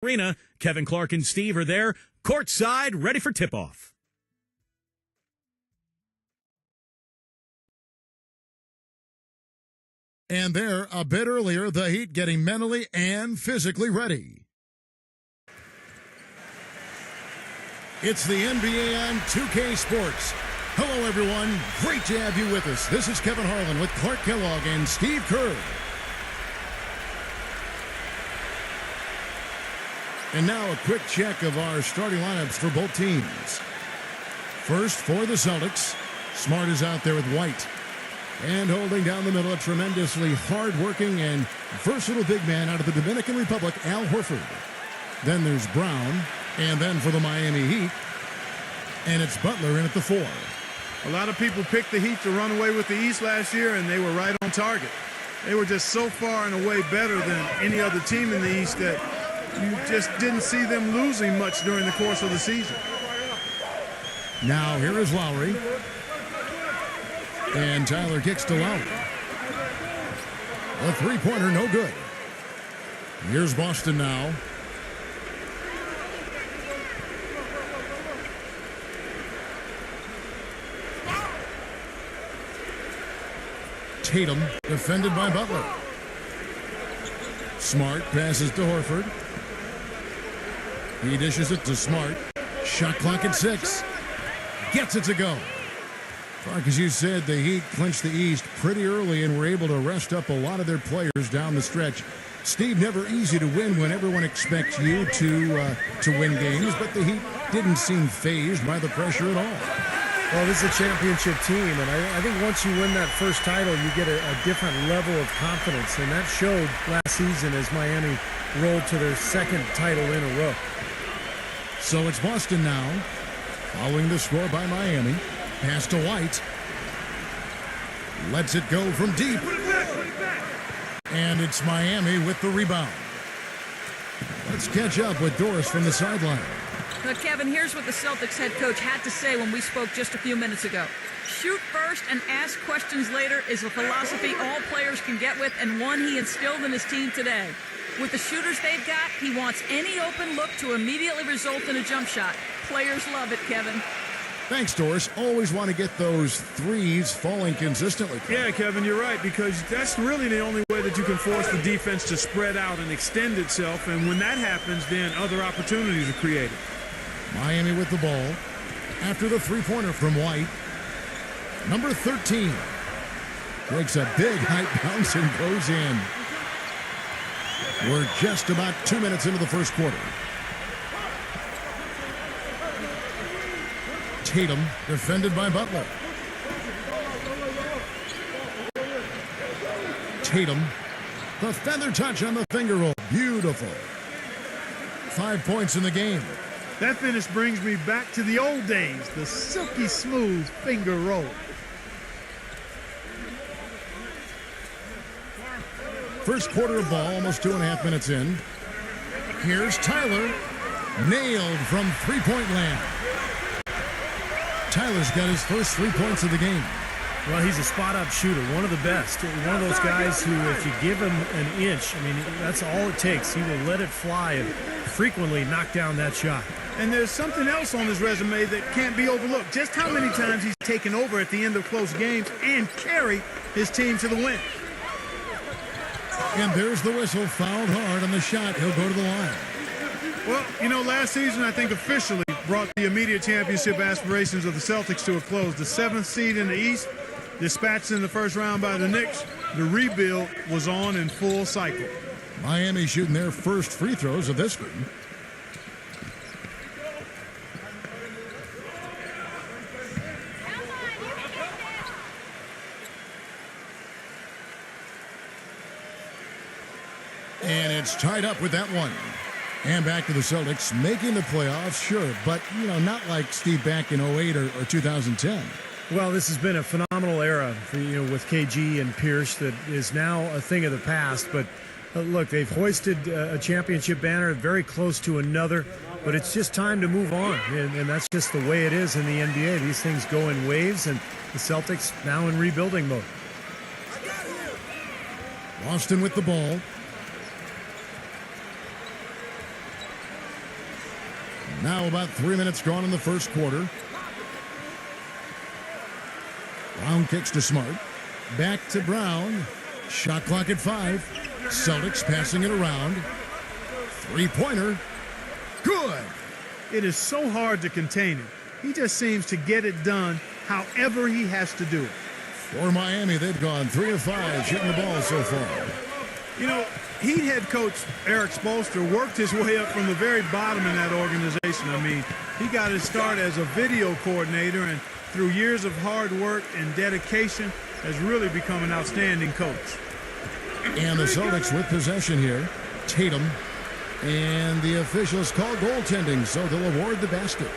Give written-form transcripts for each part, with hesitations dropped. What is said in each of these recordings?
Arena. Kevin Clark and Steve are there, courtside, ready for tip-off. And there, a bit earlier, the Heat getting mentally and physically ready. It's the NBA on 2K Sports. Hello, everyone. Great to have you with us. This is Kevin Harlan with Clark Kellogg and Steve Kerr. And now a quick check of our starting lineups for both teams. First, for the Celtics, Smart is out there with White. And holding down the middle, a tremendously hard-working and versatile big man out of the Dominican Republic, Al Horford. Then there's Brown. And then for the Miami Heat, and it's Butler in at the 4. A lot of people picked the Heat to run away with the East last year, and they were right on target. They were just so far and away better than any other team in the East that you just didn't see them losing much during the course of the season. Now here is Lowry. And Tyler kicks to Lowry. A three-pointer, no good. Here's Boston now. Tatum, defended by Butler. Smart passes to Horford. He dishes it to Smart. Shot clock at 6. Gets it to go. Clark, as you said, the Heat clinched the East pretty early and were able to rest up a lot of their players down the stretch. Steve, never easy to win when everyone expects you to win games, but the Heat didn't seem fazed by the pressure at all. Well, this is a championship team, and I think once you win that first title, you get a different level of confidence, and that showed last season as Miami rolled to their second title in a row. So it's Boston now, following the score by Miami. Pass to White. Lets it go from deep. And it's Miami with the rebound. Let's catch up with Doris from the sideline. But Kevin, here's what the Celtics head coach had to say when we spoke just a few minutes ago. Shoot first and ask questions later is a philosophy all players can get with, and one he instilled in his team today. With the shooters they've got, he wants any open look to immediately result in a jump shot. Players love it, Kevin. Thanks, Doris. Always want to get those threes falling consistently. Yeah, Kevin, you're right, because that's really the only way that you can force the defense to spread out and extend itself, and when that happens, then other opportunities are created. Miami with the ball after the three-pointer from White. Number 13 takes a big high bounce and goes in. We're just about 2 minutes into the first quarter. Tatum, defended by Butler. Tatum, the feather touch on the finger roll. Beautiful. 5 points in the game. That finish brings me back to the old days, the silky smooth finger roll. First quarter of ball, almost 2.5 minutes in. Here's Tyler, nailed from three-point land. Tyler's got his first 3 points of the game. Well, he's a spot-up shooter, one of the best. One of those guys who, if you give him an inch, I mean, that's all it takes. He will let it fly and frequently knock down that shot. And there's something else on his resume that can't be overlooked. Just how many times he's taken over at the end of close games and carried his team to the win. And there's the whistle, fouled hard on the shot. He'll go to the line. Well, you know, last season, I think officially brought the immediate championship aspirations of the Celtics to a close. The 7th seed in the East, dispatched in the first round by the Knicks. The rebuild was on in full cycle. Miami shooting their first free throws of this one. And it's tied up with that one. And back to the Celtics, making the playoffs, sure, but, you know, not like Steve back in 08 or 2010. Well, this has been a phenomenal era, with KG and Pierce that is now a thing of the past. But look, they've hoisted a championship banner, very close to another. But it's just time to move on, and that's just the way it is in the NBA. These things go in waves, and the Celtics now in rebuilding mode. Boston with the ball. Now about 3 minutes gone in the first quarter. Brown kicks to Smart. Back to Brown. Shot clock at 5. Celtics passing it around. Three-pointer. Good. It is so hard to contain him. He just seems to get it done however he has to do it. For Miami, they've gone 3 of 5 shooting the ball so far. You know, Heat head coach Erik Spoelstra worked his way up from the very bottom in that organization. I mean, he got his start as a video coordinator, and through years of hard work and dedication has really become an outstanding coach. And the Celtics with possession here. Tatum. And the officials call goaltending, so they'll award the basket.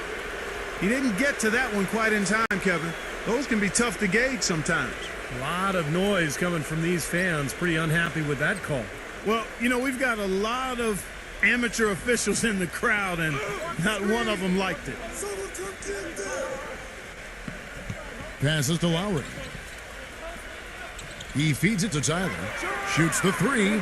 He didn't get to that one quite in time, Kevin. Those can be tough to gauge sometimes. A lot of noise coming from these fans. Pretty unhappy with that call. Well, you know, we've got a lot of amateur officials in the crowd, and not one of them liked it. Passes to Lowry. He feeds it to Tyler. Shoots the three.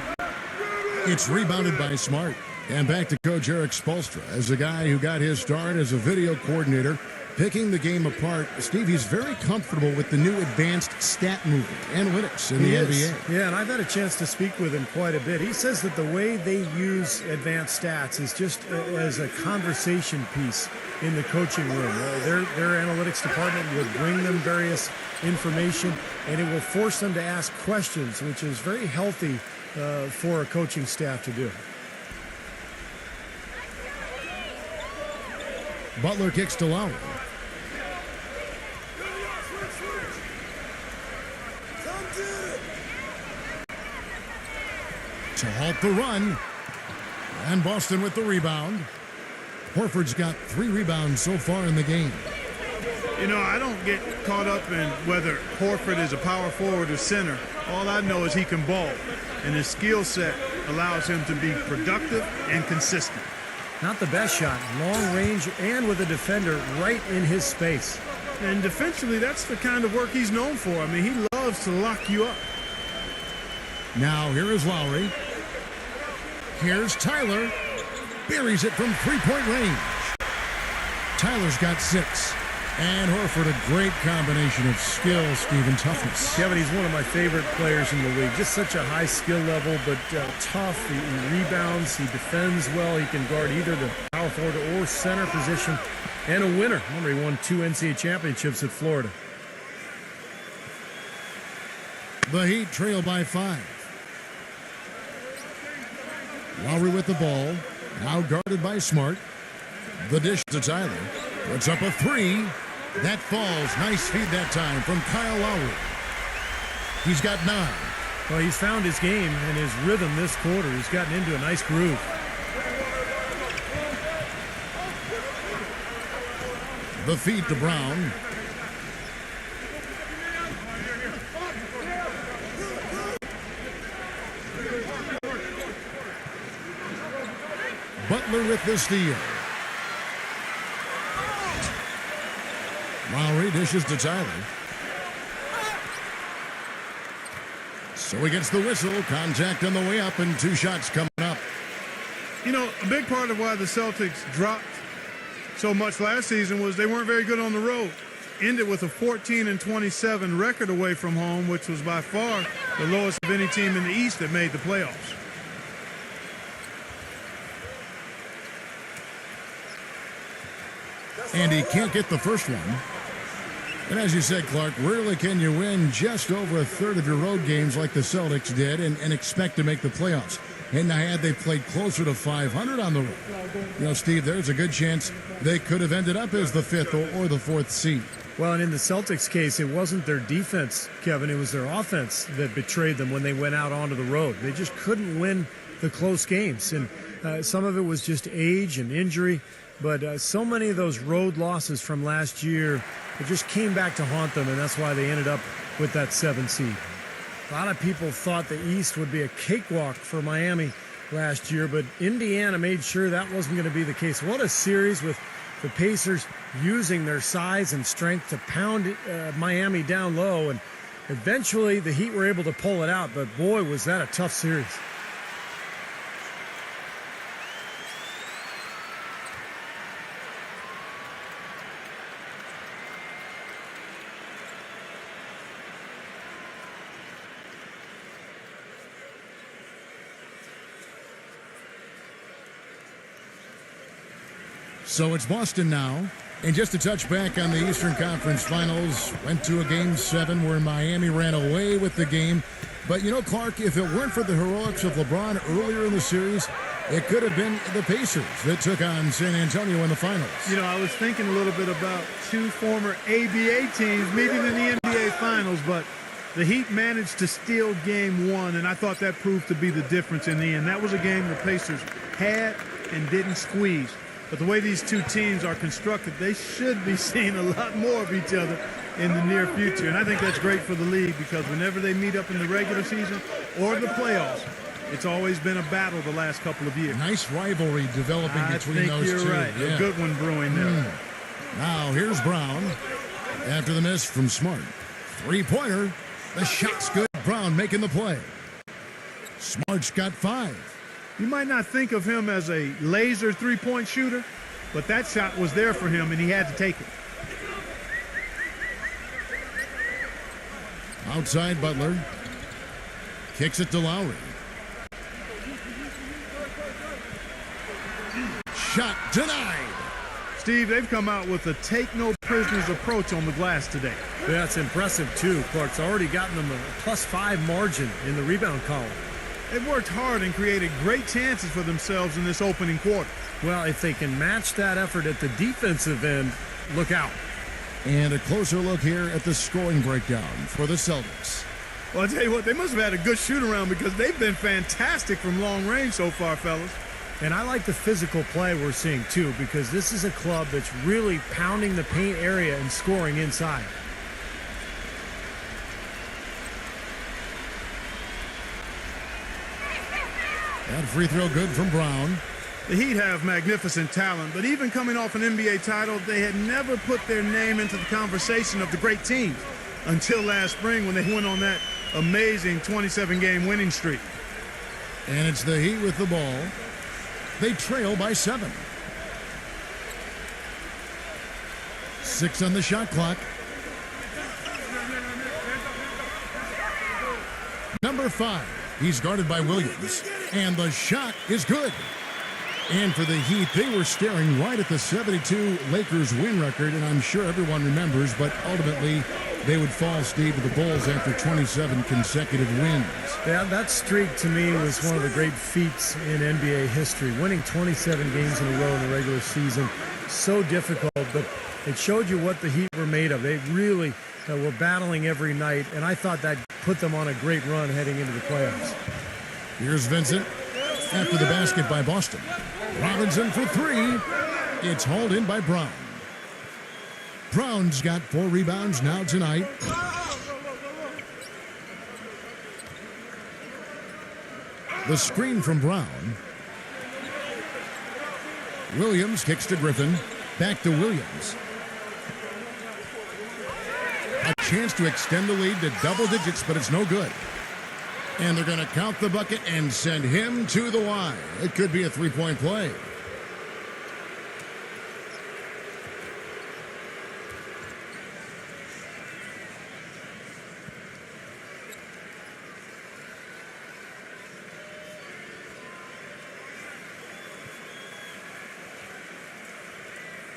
It's rebounded by Smart. And back to Coach Erik Spoelstra as the guy who got his start as a video coordinator, picking the game apart. Steve, he's very comfortable with the new advanced stat movement, analytics in the NBA. Yeah, and I've had a chance to speak with him quite a bit. He says that the way they use advanced stats is just as a conversation piece in the coaching room. Their analytics department will bring them various information, and it will force them to ask questions, which is very healthy for a coaching staff to do. Butler kicks to Lowry. To halt the run. And Boston with the rebound. Horford's got 3 rebounds so far in the game. You know, I don't get caught up in whether Horford is a power forward or center. All I know is he can ball, and his skill set allows him to be productive and consistent. Not the best shot, long range and with a defender right in his space. And defensively, that's the kind of work he's known for. I mean, he loves to lock you up. Now here is Lowry. Here's Tyler. Buries it from three-point range. Tyler's got 6. And Horford, a great combination of skill, Steve, and toughness. Kevin, he's one of my favorite players in the league. Just such a high skill level, but tough. He rebounds, he defends well. He can guard either the power forward or center position. And a winner. Remember, he won 2 NCAA championships at Florida. The Heat trail by 5. Lowry with the ball. Now guarded by Smart. The dish to Tyler. Puts up a 3. That falls. Nice feed that time from Kyle Lowry. He's got 9. Well, he's found his game and his rhythm this quarter. He's gotten into a nice groove. The feed to Brown. Butler with the steal. Lowry dishes to Tyler. So he gets the whistle. Contact on the way up and 2 shots coming up. You know, a big part of why the Celtics dropped so much last season was they weren't very good on the road. Ended with a 14-27 record away from home, which was by far the lowest of any team in the East that made the playoffs. And he can't get the first one. And as you said, Clark, rarely can you win just over a third of your road games like the Celtics did and expect to make the playoffs. And had they played closer to 500 on the road, you know, Steve, there's a good chance they could have ended up as the 5th or the 4th seed. Well, and in the Celtics case, it wasn't their defense, Kevin. It was their offense that betrayed them when they went out onto the road. They just couldn't win the close games. And some of it was just age and injury. But so many of those road losses from last year, it just came back to haunt them, and that's why they ended up with that 7 seed. A lot of people thought the East would be a cakewalk for Miami last year, but Indiana made sure that wasn't going to be the case. What a series with the Pacers using their size and strength to pound Miami down low, and eventually the Heat were able to pull it out, but boy, was that a tough series. So it's Boston now. And just to touch back on the Eastern Conference Finals, went to a Game 7 where Miami ran away with the game. But, you know, Clark, if it weren't for the heroics of LeBron earlier in the series, it could have been the Pacers that took on San Antonio in the finals. You know, I was thinking a little bit about two former ABA teams meeting in the NBA Finals, but the Heat managed to steal Game 1, and I thought that proved to be the difference in the end. That was a game the Pacers had and didn't squeeze. But the way these two teams are constructed, they should be seeing a lot more of each other in the near future. And I think that's great for the league because whenever they meet up in the regular season or the playoffs, it's always been a battle the last couple of years. Nice rivalry developing between those two. I think you're right. Yeah. A good one brewing there. Now here's Brown after the miss from Smart. Three-pointer. The shot's good. Brown making the play. Smart's got 5. You might not think of him as a laser three-point shooter, but that shot was there for him, and he had to take it. Outside Butler. Kicks it to Lowry. Shot denied. Steve, they've come out with a take-no-prisoners approach on the glass today. Yeah, it's impressive, too. Clark's already gotten them a +5 margin in the rebound column. They've worked hard and created great chances for themselves in this opening quarter. Well, if they can match that effort at the defensive end, look out. And a closer look here at the scoring breakdown for the Celtics. Well, I'll tell you what, they must have had a good shoot-around because they've been fantastic from long range so far, fellas. And I like the physical play we're seeing, too, because this is a club that's really pounding the paint area and scoring inside. That free throw good from Brown. The Heat have magnificent talent, but even coming off an NBA title, they had never put their name into the conversation of the great teams until last spring when they went on that amazing 27-game winning streak. And it's the Heat with the ball. They trail by 7. 6 on the shot clock. Number 5. He's guarded by Williams. And the shot is good. And for the Heat, they were staring right at the 72 Lakers win record, and I'm sure everyone remembers, but ultimately they would fall, Steve, to the Bulls after 27 consecutive wins. Yeah, that streak to me was one of the great feats in NBA history. Winning 27 games in a row in the regular season, so difficult, but it showed you what the Heat were made of. They really were battling every night, and I thought that put them on a great run heading into the playoffs. Here's Vincent after the basket by Boston. Robinson for 3. It's hauled in by Brown. Brown's got 4 rebounds now tonight. The screen from Brown. Williams kicks to Griffin. Back to Williams. A chance to extend the lead to double digits, but it's no good. And they're going to count the bucket and send him to the line. It could be a three-point play.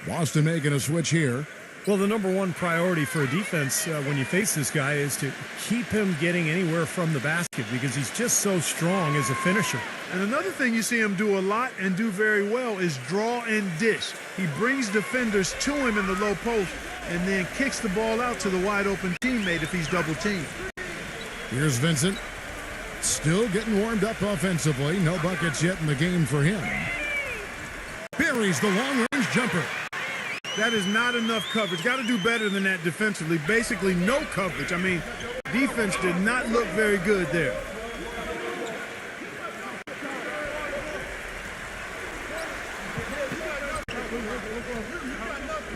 Boston making a switch here. Well, the number one priority for a defense when you face this guy is to keep him getting anywhere from the basket because he's just so strong as a finisher. And another thing you see him do a lot and do very well is draw and dish. He brings defenders to him in the low post and then kicks the ball out to the wide open teammate if he's double teamed. Here's Vincent. Still getting warmed up offensively. No buckets yet in the game for him. Buries the long-range jumper. That is not enough coverage. Got to do better than that defensively. Basically no coverage. I mean, defense did not look very good there.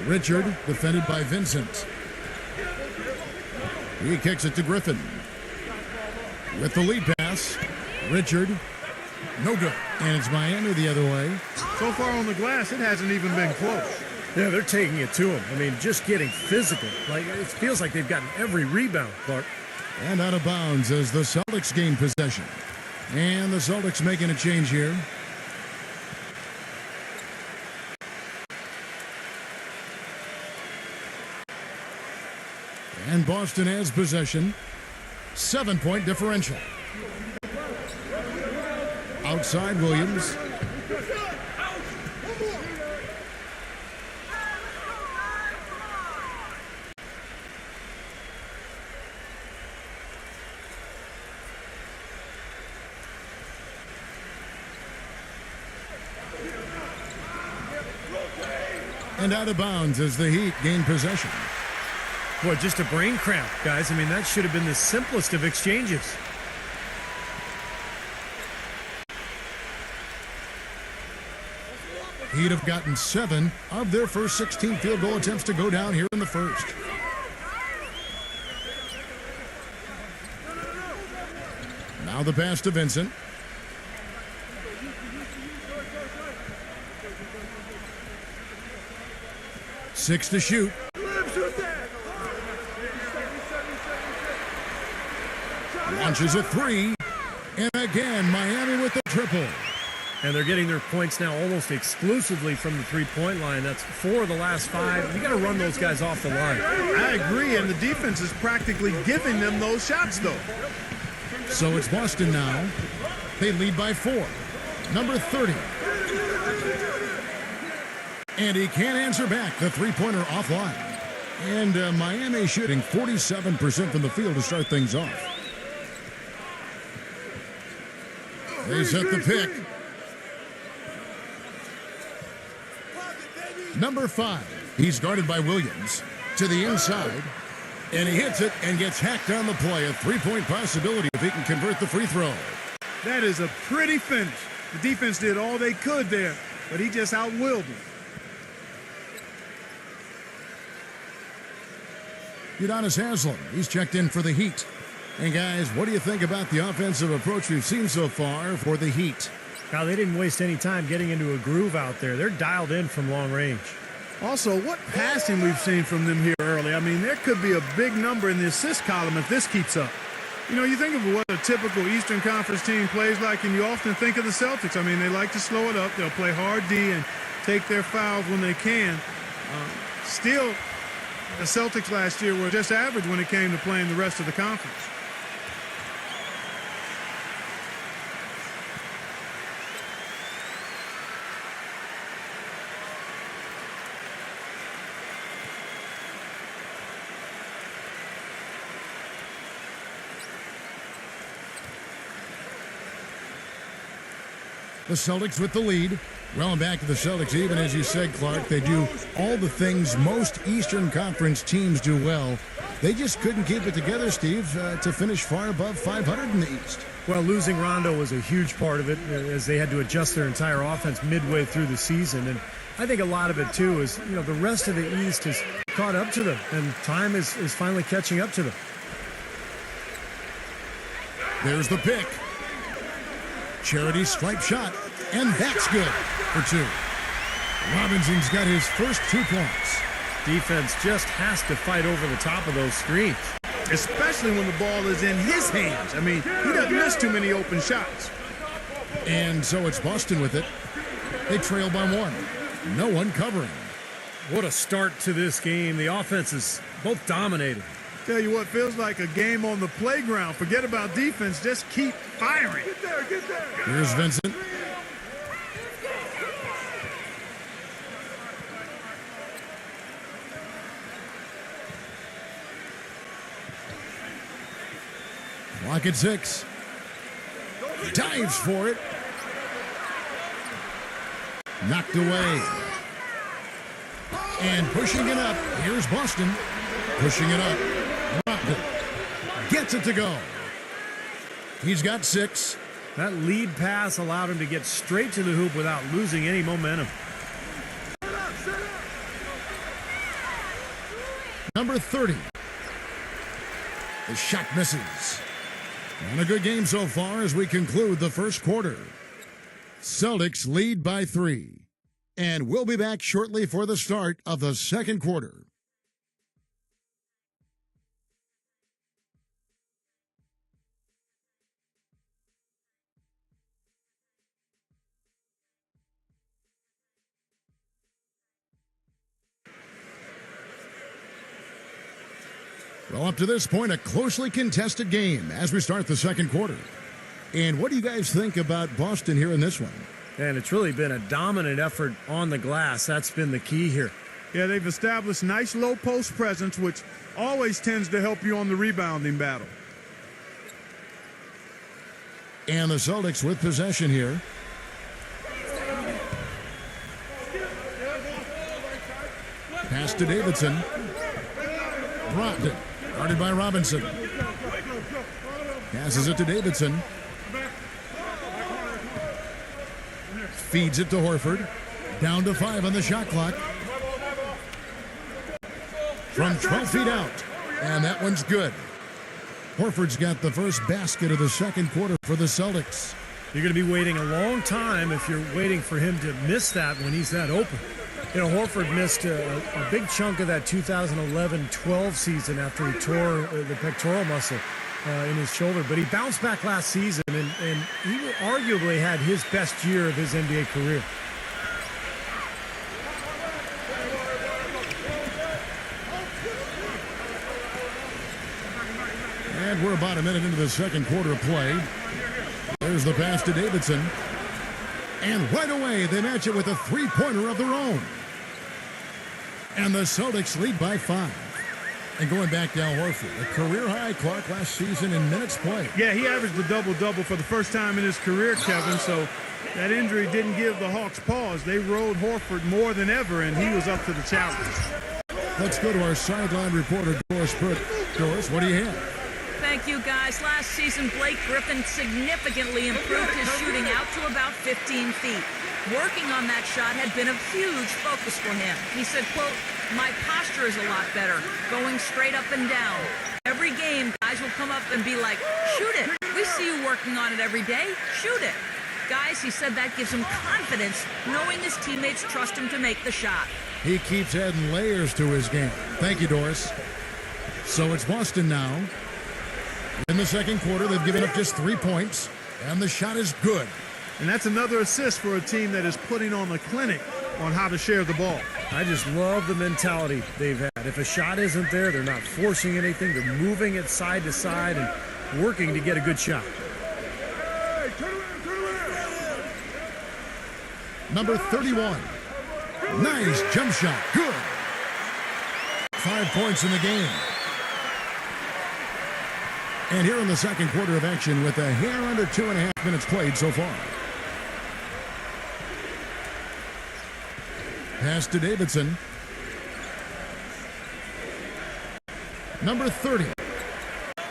Richard defended by Vincent. He kicks it to Griffin. With the lead pass, Richard, no good. And it's Miami the other way. So far on the glass, it hasn't even been close. Yeah, they're taking it to him. I mean, just getting physical. Like, it feels like they've gotten every rebound, Clark. And out of bounds as the Celtics gain possession. And the Celtics making a change here. And Boston has possession. 7-point differential. Outside Williams. And out of bounds as the Heat gain possession. Boy, just a brain cramp, guys. I mean, that should have been the simplest of exchanges. Heat have gotten 7 of their first 16 field goal attempts to go down here in the first. Now the pass to Vincent. Six to shoot. Launches a three. And again, Miami with the triple. And they're getting their points now almost exclusively from the three-point line. That's 4 of the last 5. You got to run those guys off the line. I agree, and the defense is practically giving them those shots, though. So it's Boston now. They lead by 4. Number 30. And he can't answer back. The three-pointer offline. And Miami shooting 47% from the field to start things off. They set the pick. Number 5. He's guarded by Williams. To the inside. And he hits it and gets hacked on the play. A three-point possibility if he can convert the free throw. That is a pretty finish. The defense did all they could there, but he just outwilled them. Udonis Haslem, he's checked in for the Heat. And guys, what do you think about the offensive approach we've seen so far for the Heat? Now, they didn't waste any time getting into a groove out there. They're dialed in from long range. Also, what passing we've seen from them here early. I mean, there could be a big number in the assist column if this keeps up. You know, you think of what a typical Eastern Conference team plays like, and you often think of the Celtics. I mean, they like to slow it up. They'll play hard D and take their fouls when they can. Still, the Celtics last year were just average when it came to playing the rest of the conference. The Celtics with the lead. Well, and back to the Celtics, even as you said, Clark, they do all the things most Eastern Conference teams do well. They just couldn't keep it together, Steve, to finish far above 500 in the East. Well, losing Rondo was a huge part of it as they had to adjust their entire offense midway through the season. And I think a lot of it, too, is, you know, the rest of the East has caught up to them, and time is finally catching up to them. There's the pick. Charity stripe shot, and that's good for 2. Robinson's got his first 2 points. Defense just has to fight over the top of those screens. Especially when the ball is in his hands. I mean, he doesn't miss too many open shots. And so it's Boston with it. They trail by 1. No one covering. What a start to this game. The offense is both dominating. Tell you what, feels like a game on the playground. Forget about defense, just keep firing. Get there. Here's Vincent. Clock at 6. Dives for it. Knocked away. And pushing it up. Here's Boston. Pushing it up. Dropped it. Gets it to go. He's got 6. That lead pass allowed him to get straight to the hoop without losing any momentum. Number 30. The shot misses. And a good game so far as we conclude the first quarter. Celtics lead by 3. And we'll be back shortly for the start of the second quarter. Well, up to this point, a closely contested game as we start the second quarter. And what do you guys think about Boston here in this one? And it's really been a dominant effort on the glass. That's been the key here. Yeah, they've established nice low post presence, which always tends to help you on the rebounding battle. And the Celtics with possession here. Pass to Davidson. Brogdon, guarded by Robinson. Passes it to Davidson. Feeds it to Horford. Down to 5 on the shot clock. From 12 feet out. And that one's good. Horford's got the first basket of the second quarter for the Celtics. You're going to be waiting a long time if you're waiting for him to miss that when he's that open. You know, Horford missed a big chunk of that 2011-12 season after he tore the pectoral muscle in his shoulder. But he bounced back last season, and he arguably had his best year of his NBA career. And we're about a minute into the second quarter of play. There's the pass to Davidson. And right away, they match it with a three-pointer of their own. And the Celtics lead by 5. And going back down, Wolfy, a career-high Clark last season in minutes played. Yeah, he averaged a double-double for the first time in his career, Kevin, so that injury didn't give the Hawks pause. They rode Horford more than ever, and he was up to the challenge. Let's go to our sideline reporter, Doris Pruitt. Doris, what do you have? Thank you, guys. Last season, Blake Griffin significantly improved his shooting out to about 15 feet. Working on that shot had been a huge focus for him. He said, quote, "My posture is a lot better, going straight up and down. Every game, guys will come up and be like, shoot it. We see you working on it every day. Shoot it." Guys, he said that gives him confidence, knowing his teammates trust him to make the shot. He keeps adding layers to his game. Thank you, Doris. So it's Boston now. In the second quarter, they've given up just 3 points, and the shot is good. And that's another assist for a team that is putting on a clinic on how to share the ball. I just love the mentality they've had. If a shot isn't there, they're not forcing anything. They're moving it side to side and working to get a good shot. Number 31. Nice jump shot. Good. 5 points in the game. And here in the second quarter of action with a hair under 2.5 minutes played so far. Pass to Davidson. Number 30.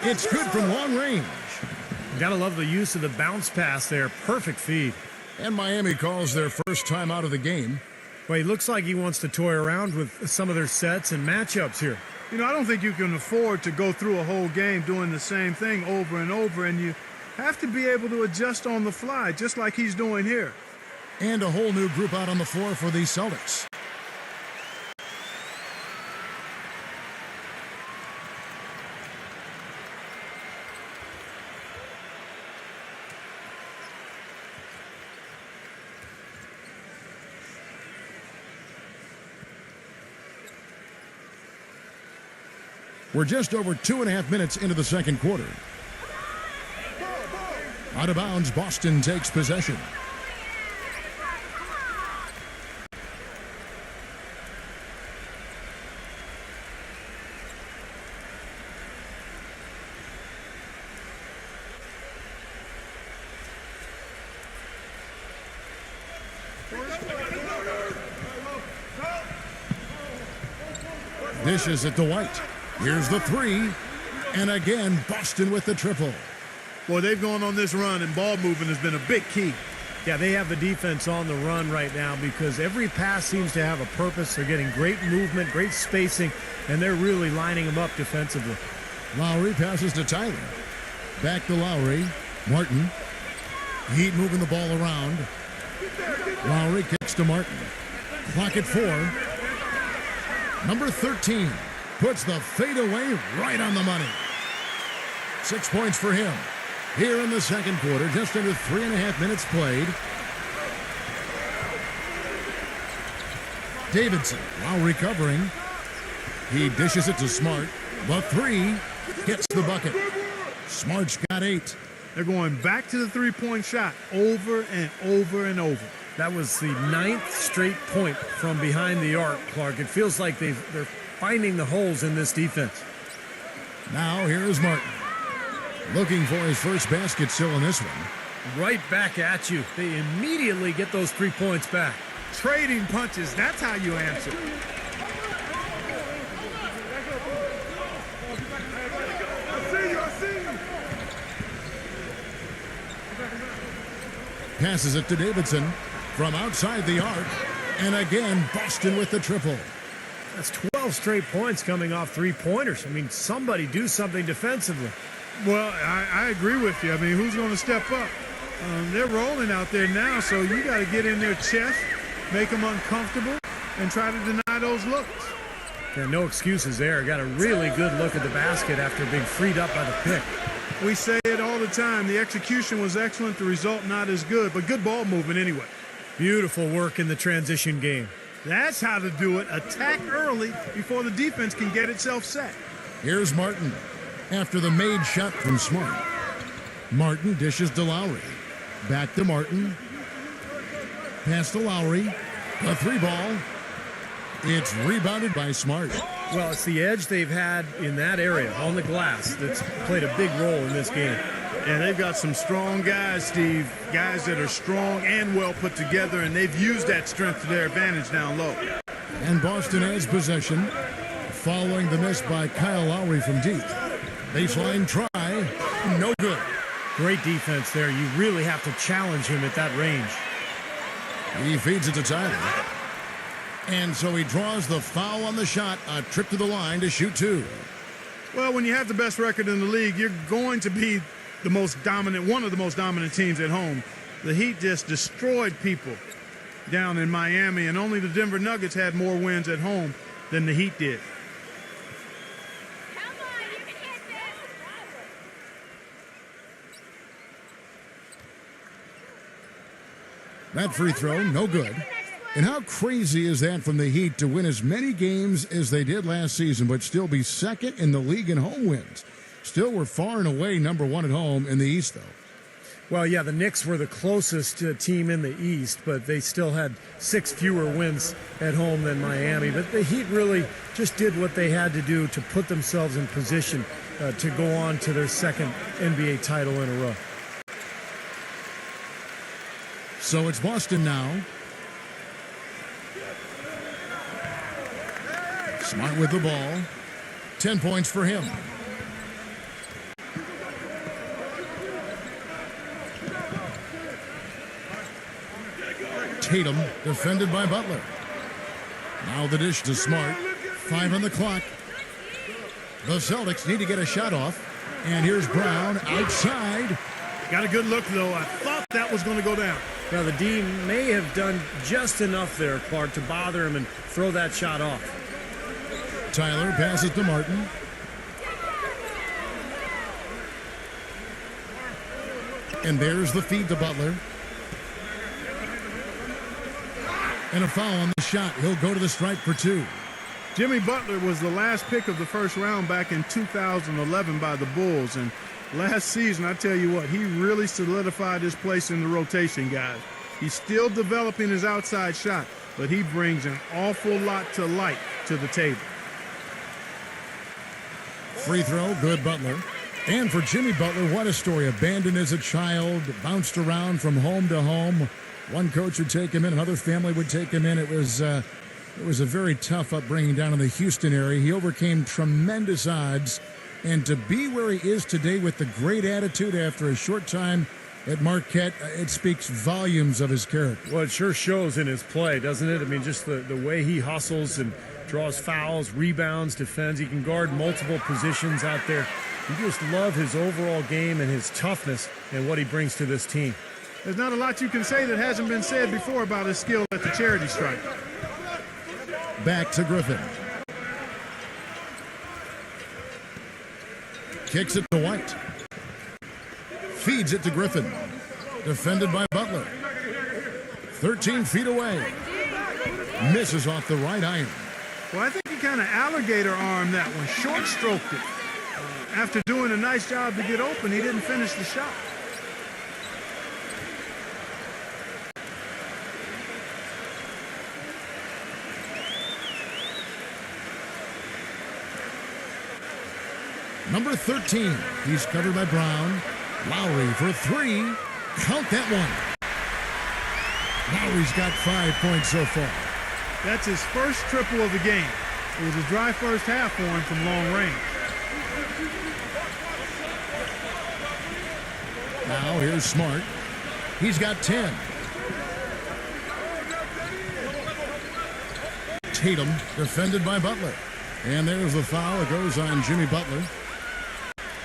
It's good from long range. Gotta love the use of the bounce pass there. Perfect feed. And Miami calls their first time out of the game. Well, he looks like he wants to toy around with some of their sets and matchups here. You know, I don't think you can afford to go through a whole game doing the same thing over and over, and you have to be able to adjust on the fly, just like he's doing here. And a whole new group out on the floor for the Celtics. We're just over 2.5 minutes into the second quarter. Out of bounds, Boston takes possession. Dishes it to White. Here's the three. And again, Boston with the triple. Boy, they've gone on this run, and ball movement has been a big key. Yeah, they have the defense on the run right now because every pass seems to have a purpose. They're getting great movement, great spacing, and they're really lining them up defensively. Lowry passes to Tyler. Back to Lowry. Martin. Heat moving the ball around. Lowry kicks to Martin. Clock at 4. Number 13 puts the fadeaway right on the money. 6 points for him. Here in the second quarter, just under 3.5 minutes played. Davidson, while recovering, he dishes it to Smart. The three hits the bucket. Smart's got 8. They're going back to the three-point shot over and over and over. That was the 9th straight point from behind the arc, Clark. It feels like they're finding the holes in this defense. Now here's Martin. Looking for his first basket still in this one. Right back at you. They immediately get those 3 points back. Trading punches, that's how you answer. Passes it to Davidson from outside the arc. And again, Boston with the triple. That's 12 straight points coming off 3-pointers. I mean, somebody do something defensively. Well, I agree with you. I mean, who's going to step up? They're rolling out there now, so you got to get in their chest, make them uncomfortable, and try to deny those looks. Yeah, no excuses there. Got a really good look at the basket after being freed up by the pick. We say it all the time. The execution was excellent, the result not as good, but good ball movement anyway. Beautiful work in the transition game. That's how to do it. Attack early before the defense can get itself set. Here's Martin after the made shot from Smart. Martin dishes to Lowry. Back to Martin. Pass to Lowry. A 3 ball. It's rebounded by Smart. Well, it's the edge they've had in that area on the glass that's played a big role in this game. And they've got some strong guys, Steve. Guys that are strong and well put together, and they've used that strength to their advantage down low. And Boston has possession following the miss by Kyle Lowry from deep. Baseline try. No good. Great defense there. You really have to challenge him at that range. He feeds it to Tyler. And so he draws the foul on the shot. A trip to the line to shoot 2. Well, when you have the best record in the league, you're going to be the most dominant, one of the most dominant teams at home. The Heat just destroyed people down in Miami, and only the Denver Nuggets had more wins at home than the Heat did. Come on, you can hit this. That free throw, no good. And how crazy is that from the Heat to win as many games as they did last season, but still be second in the league in home wins? Still, we're far and away number 1 at home in the East, though. Well, yeah, the Knicks were the closest team in the East, but they still had 6 fewer wins at home than Miami. But the Heat really just did what they had to do to put themselves in position to go on to their second NBA title in a row. So it's Boston now. Smart with the ball. 10 points for him. Tatum defended by Butler. Now the dish to Smart. 5 on the clock. The Celtics need to get a shot off. And here's Brown outside. Got a good look, though. I thought that was going to go down. Now, the D may have done just enough there, Clark, to bother him and throw that shot off. Tyler passes to Martin. And there's the feed to Butler. And a foul on the shot. He'll go to the stripe for 2. Jimmy Butler was the last pick of the first round back in 2011 by the Bulls. And last season, I tell you what, he really solidified his place in the rotation, guys. He's still developing his outside shot, but he brings an awful lot to light to the table. Free throw, good Butler. And for Jimmy Butler, what a story. Abandoned as a child, bounced around from home to home. One coach would take him in, another family would take him in. It was a very tough upbringing down in the Houston area. He overcame tremendous odds. And to be where he is today with the great attitude after a short time at Marquette, it speaks volumes of his character. Well, it sure shows in his play, doesn't it? I mean, just the way he hustles and draws fouls, rebounds, defends. He can guard multiple positions out there. You just love his overall game and his toughness and what he brings to this team. There's not a lot you can say that hasn't been said before about his skill at the charity stripe. Back to Griffin. Kicks it to White. Feeds it to Griffin. Defended by Butler. 13 feet away. Misses off the right iron. Well, I think he kind of alligator armed that one, short stroked it. After doing a nice job to get open, he didn't finish the shot. Number 13, he's covered by Brown. Lowry for three. Count that one. Lowry's got 5 points so far. That's his first triple of the game. It was a dry first half for him from long range. Now here's Smart. He's got 10. Tatum defended by Butler. And there's the foul. It goes on Jimmy Butler.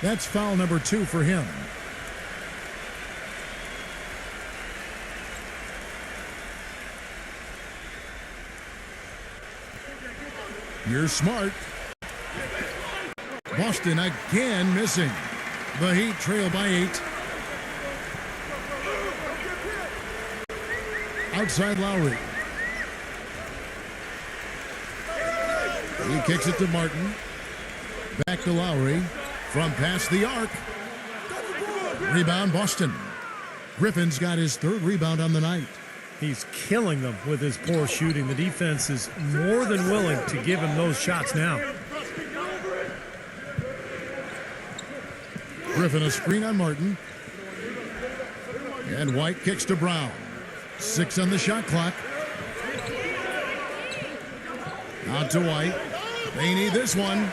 That's foul number 2 for him. Here's Smart. Boston again missing. The Heat trail by 8. Outside Lowry. He kicks it to Martin. Back to Lowry. From past the arc. Rebound Boston. Griffin's got his 3rd rebound on the night. He's killing them with his poor shooting. The defense is more than willing to give him those shots now. Griffin a screen on Martin. And White kicks to Brown. 6 on the shot clock. Out to White. They need this one.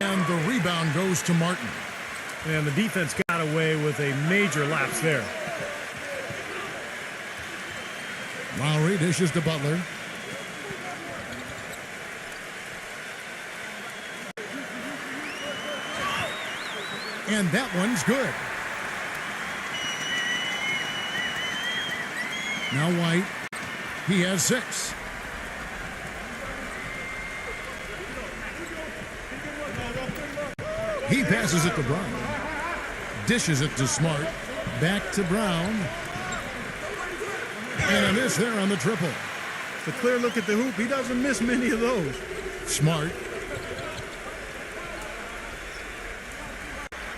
And the rebound goes to Martin. And the defense got away with a major lapse there. Lowry dishes to Butler. And that one's good. Now White. He has 6. He passes it to Brown. Dishes it to Smart. Back to Brown. And a miss there on the triple. It's a clear look at the hoop. He doesn't miss many of those. Smart.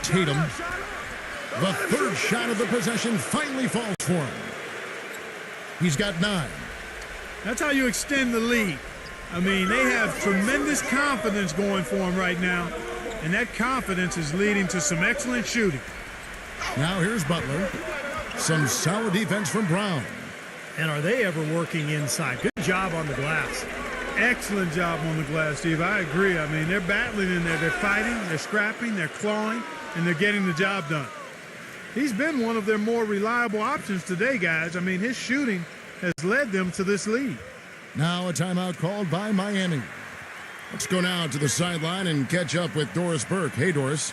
Tatum. The 3rd shot of the possession finally falls for him. He's got 9. That's how you extend the lead. I mean, they have tremendous confidence going for him right now. And that confidence is leading to some excellent shooting. Now here's Butler. Some solid defense from Brown. And are they ever working inside? Good job on the glass. Excellent job on the glass, Steve. I agree. I mean, they're battling in there. They're fighting, they're scrapping, they're clawing, and they're getting the job done. He's been one of their more reliable options today, guys. I mean, his shooting has led them to this lead. Now a timeout called by Miami. Let's go now to the sideline and catch up with Doris Burke. Hey, Doris.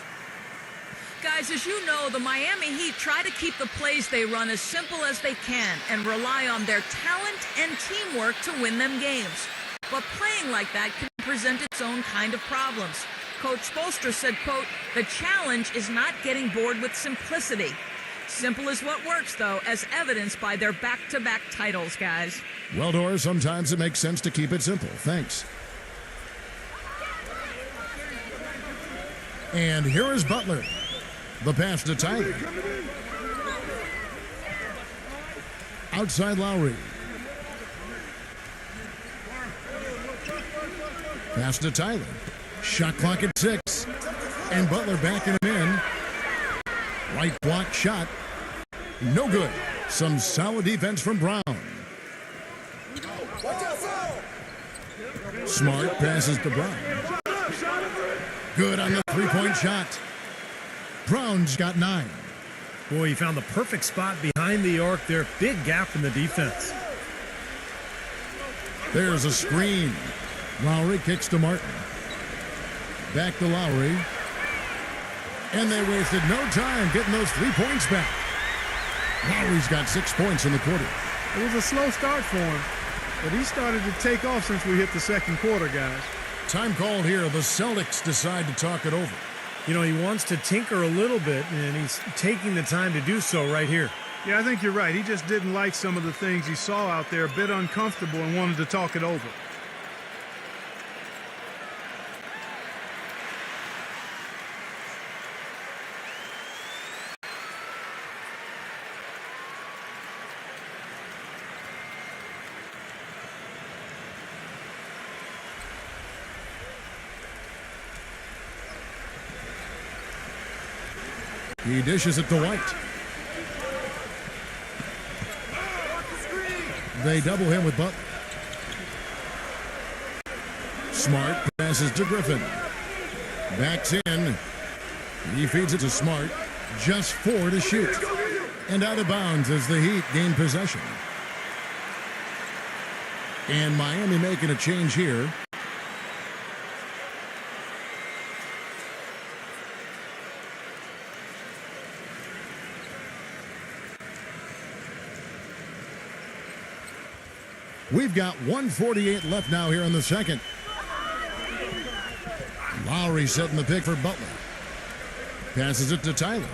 Guys, as you know, the Miami Heat try to keep the plays they run as simple as they can and rely on their talent and teamwork to win them games. But playing like that can present its own kind of problems. Coach Spoelstra said, quote, "The challenge is not getting bored with simplicity. Simple is what works, though, as evidenced by their back-to-back titles, guys." Well, Doris, sometimes it makes sense to keep it simple. Thanks. And here is Butler. The pass to Tyler. Outside Lowry. Pass to Tyler. Shot clock at 6. And Butler backing him in. Right block shot. No good. Some solid defense from Brown. Smart passes to Brown. Good on the 3-point shot. Brown's got 9. Boy, he found the perfect spot behind the arc there. Big gap in the defense. There's a screen. Lowry kicks to Martin. Back to Lowry. And they wasted no time getting those 3 points back. Lowry's got 6 points in the quarter. It was a slow start for him, but he started to take off since we hit the second quarter, guys. Time called here. The Celtics decide to talk it over. You know, he wants to tinker a little bit, and he's taking the time to do so right here. Yeah, I think you're right. He just didn't like some of the things he saw out there, a bit uncomfortable, and wanted to talk it over. He dishes it to White. They double him with Butler. Smart passes to Griffin. Backs in. He feeds it to Smart. Just 4 to shoot. And out of bounds as the Heat gain possession. And Miami making a change here. We've got 1:48 left now here in the second. Lowry setting the pick for Butler. Passes it to Tyler.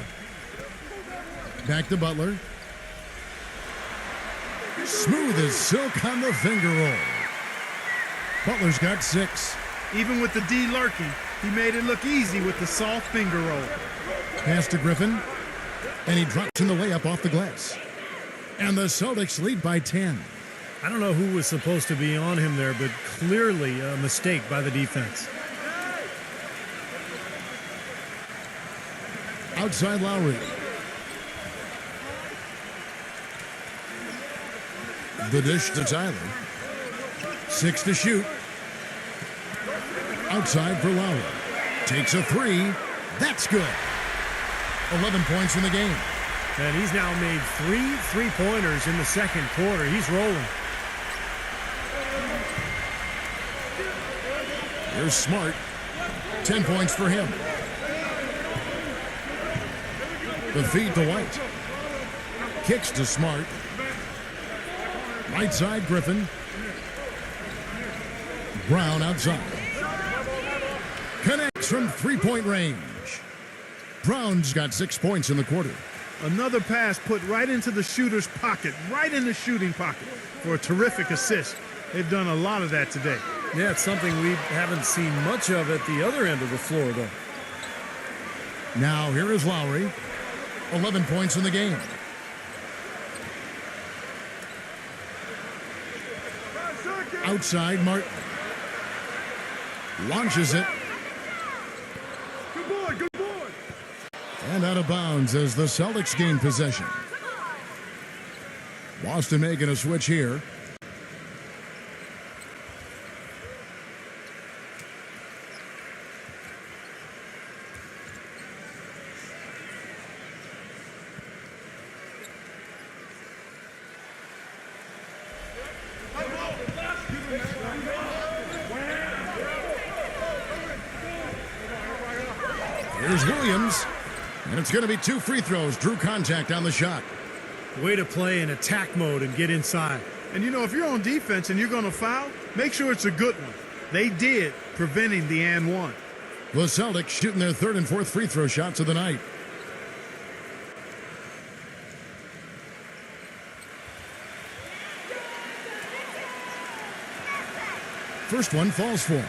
Back to Butler. Smooth as silk on the finger roll. Butler's got 6. Even with the D lurking, he made it look easy with the soft finger roll. Pass to Griffin. And he drops in the layup off the glass. And the Celtics lead by 10. I don't know who was supposed to be on him there, but clearly a mistake by the defense. Outside Lowry. The dish to Tyler. 6 to shoot. Outside for Lowry. Takes a 3. That's good. 11 points in the game. And he's now made 3 3-pointers in the second quarter. He's rolling. Here's Smart. 10 points for him. The feed to White. Kicks to Smart. Right side, Griffin. Brown outside. Connects from 3-point range. Brown's got 6 points in the quarter. Another pass put right into the shooter's pocket, right in the shooting pocket for a terrific assist. They've done a lot of that today. Yeah, it's something we haven't seen much of at the other end of the floor, though. Now here is Lowry. 11 points in the game. Outside, Martin. Launches it. Good boy, good boy. And out of bounds as the Celtics gain possession. Boston making a switch here. Here's Williams. And it's going to be 2 free throws. Drew contact on the shot. Way to play in attack mode and get inside. And you know, if you're on defense and you're going to foul, make sure it's a good one. They did, preventing the and one. The Celtics shooting their 3rd and 4th free throw shots of the night. First one falls for him.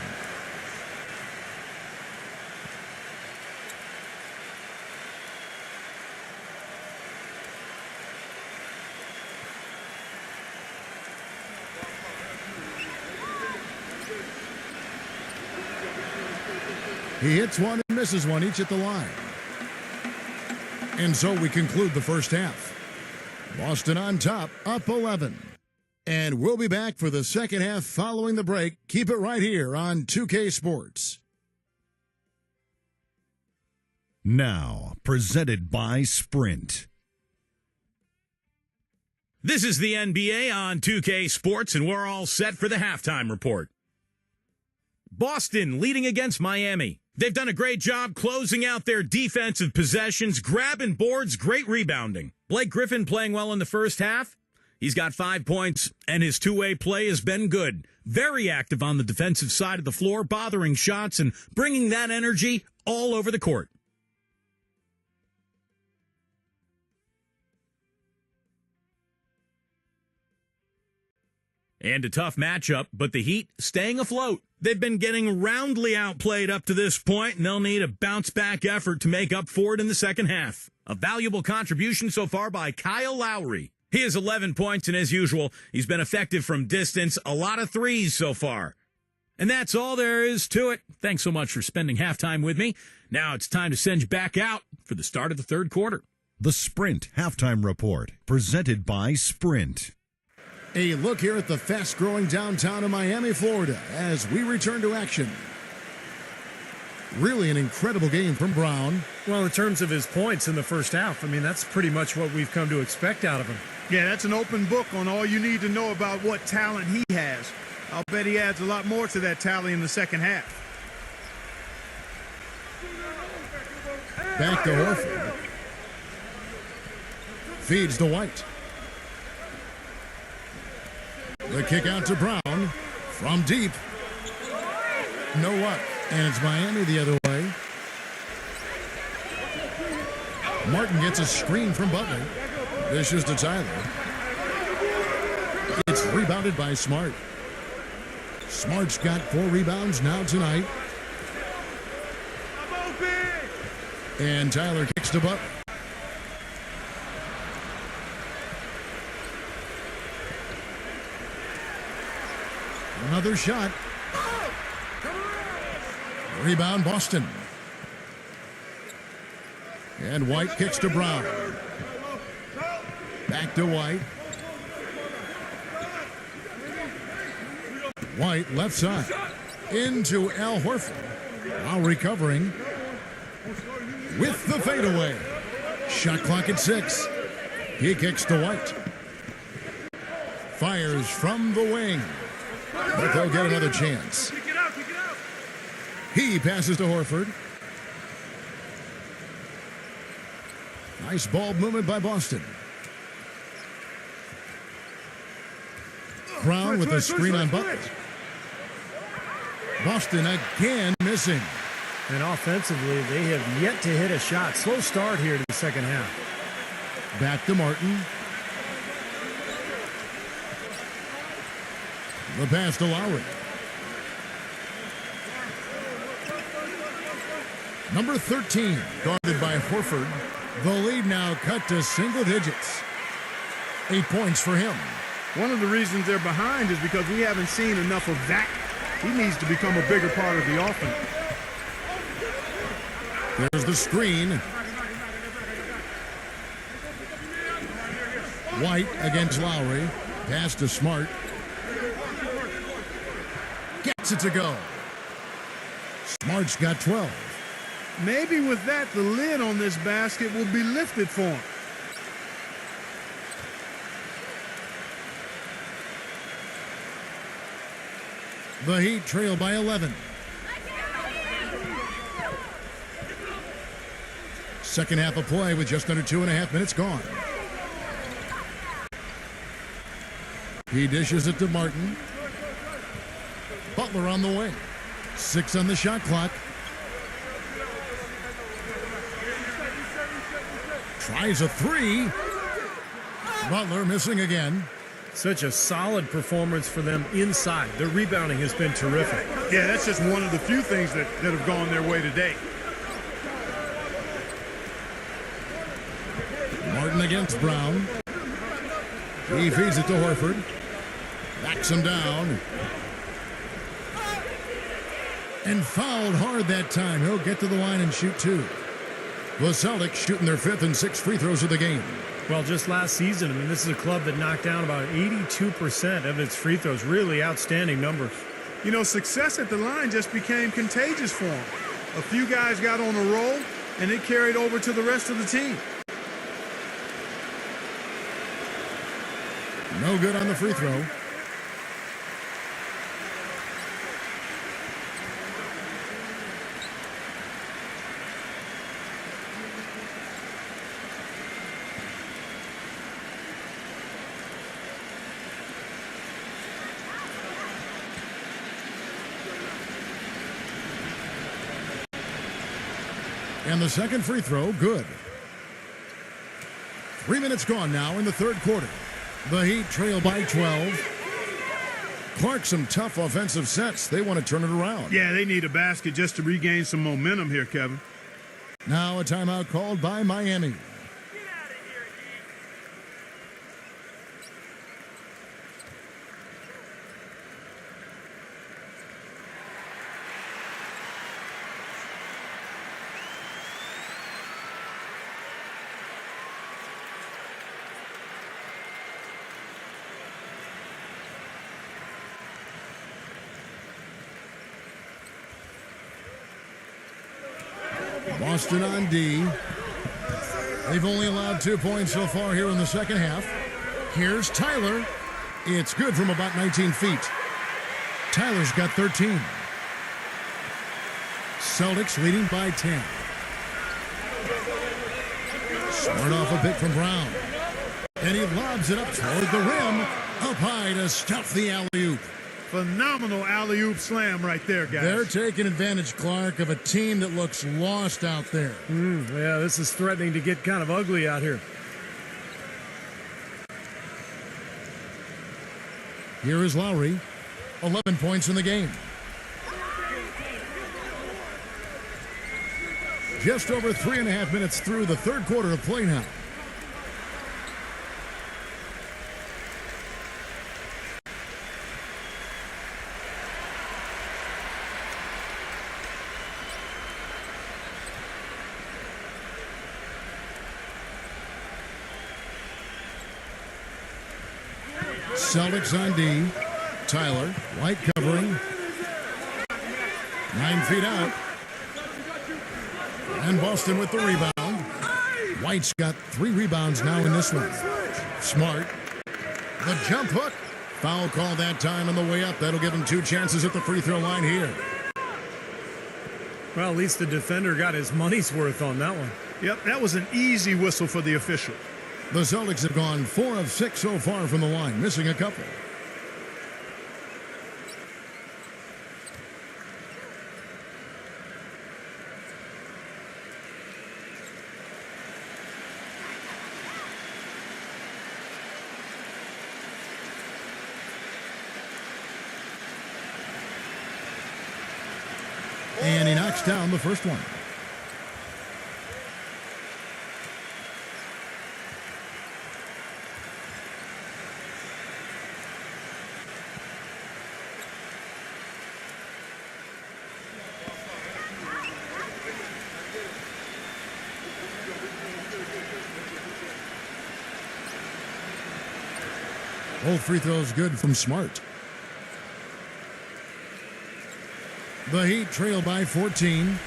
He hits one and misses one, each at the line. And so we conclude the first half. Boston on top, up 11. And we'll be back for the second half following the break. Keep it right here on 2K Sports. Now, presented by Sprint. This is the NBA on 2K Sports, and we're all set for the halftime report. Boston leading against Miami. They've done a great job closing out their defensive possessions, grabbing boards, great rebounding. Blake Griffin playing well in the first half. He's got 5 points, and his two-way play has been good. Very active on the defensive side of the floor, bothering shots and bringing that energy all over the court. And a tough matchup, but the Heat staying afloat. They've been getting roundly outplayed up to this point, and they'll need a bounce-back effort to make up for it in the second half. A valuable contribution so far by Kyle Lowry. He has 11 points, and as usual, he's been effective from distance, a lot of threes so far. And that's all there is to it. Thanks so much for spending halftime with me. Now it's time to send you back out for the start of the third quarter. The Sprint Halftime Report, presented by Sprint. A look here at the fast-growing downtown of Miami, Florida, as we return to action. Really an incredible game from Brown. Well, in terms of his points in the first half, I mean, that's pretty much what we've come to expect out of him. Yeah, that's an open book on all you need to know about what talent he has. I'll bet he adds a lot more to that tally in the second half. Back to Wolfy. Feeds to White. The kick out to Brown from deep. No luck. And it's Miami the other way. Martin gets a screen from Butler. Dishes to Tyler. It's rebounded by Smart. Smart's got 4 rebounds now tonight. And Tyler kicks to Butler. Another shot. Rebound Boston. And White kicks to Brown. Back to White. White left side. Into Al Horford. While recovering. With the fadeaway. Shot clock at 6. He kicks to White. Fires from the wing. But they'll get another chance. He passes to Horford. Nice ball movement by Boston. Brown with a screen on Butler. Boston again missing. And offensively, they have yet to hit a shot. Slow start here to the second half. Back to Martin. The pass to Lowry. Number 13, guarded by Horford. The lead now cut to single digits. 8 points for him. One of the reasons they're behind is because we haven't seen enough of that. He needs to become a bigger part of the offense. There's the screen. White against Lowry. Pass to Smart. Gets it to go. Smart's got 12. Maybe with that, the lid on this basket will be lifted for him. The Heat trail by 11. Second half of play with just under 2.5 minutes gone. He dishes it to Martin. Butler on the wing. 6 on the shot clock. Tries a 3. Butler missing again. Such a solid performance for them inside. Their rebounding has been terrific. Yeah, that's just one of the few things that have gone their way today. Martin against Brown. He feeds it to Horford. Backs him down. And fouled hard that time. He'll get to the line and shoot 2. The Celtics shooting their 5th and 6th free throws of the game. Well, just last season, I mean, this is a club that knocked down about 82% of its free throws. Really outstanding numbers. You know, success at the line just became contagious for him. A few guys got on a roll, and it carried over to the rest of the team. No good on the free throw. And the second free throw, good. 3 minutes gone now in the third quarter. The Heat trail by 12. Clark, some tough offensive sets. They want to turn it around. Yeah, they need a basket just to regain some momentum here, Kevin. Now a timeout called by Miami. Boston on D. They've only allowed 2 points so far here in the second half. Here's Tyler. It's good from about 19 feet. Tyler's got 13. Celtics leading by 10. Smart off a pick from Brown. And he lobs it up toward the rim. Up high to stuff the alley-oop. Phenomenal alley-oop slam right there, guys. They're taking advantage, Clark, of a team that looks lost out there. Yeah, this is threatening to get kind of ugly out here. Here is Lowry. 11 points in the game. Just over 3.5 minutes through the third quarter of play now. Celtics on D. Tyler, White covering. 9 feet out. And Boston with the rebound. White's got 3 rebounds now in this one. Smart. The jump hook. Foul call that time on the way up. That'll give him 2 chances at the free throw line here. Well, at least the defender got his money's worth on that one. Yep, that was an easy whistle for the official. The Celtics have gone 4 of 6 so far from the line, missing a couple. And he knocks down the first one. Both free throws good from Smart. The Heat trail by 14.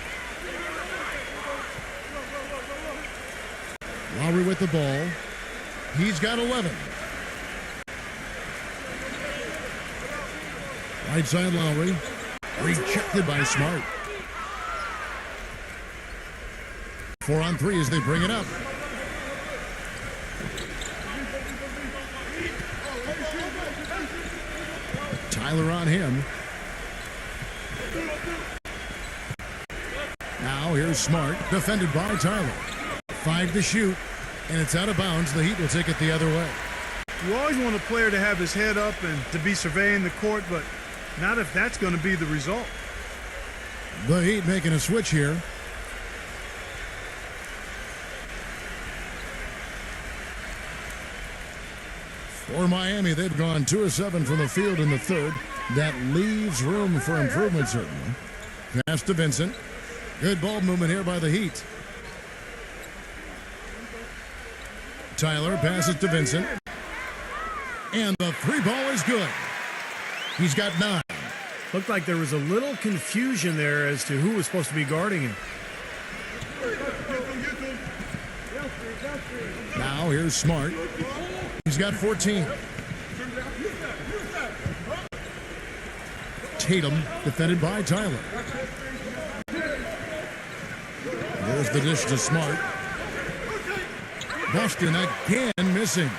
Lowry with the ball. He's got 11. Right side Lowry. Rejected by Smart. 4 on 3 as they bring it up. Tyler on him. Now here's Smart, defended by Tyler. 5 to shoot, and it's out of bounds. The Heat will take it the other way. You always want a player to have his head up and to be surveying the court, but not if that's going to be the result. The Heat making a switch here. For Miami, they've gone 2 of 7 from the field in the third. That leaves room for improvement, certainly. Pass to Vincent. Good ball movement here by the Heat. Tyler passes to Vincent. And the 3 ball is good. He's got 9. Looked like there was a little confusion there as to who was supposed to be guarding him. Now here's Smart. He's got 14. Tatum defended by Tyler. There's the dish to Smart. Boston again missing.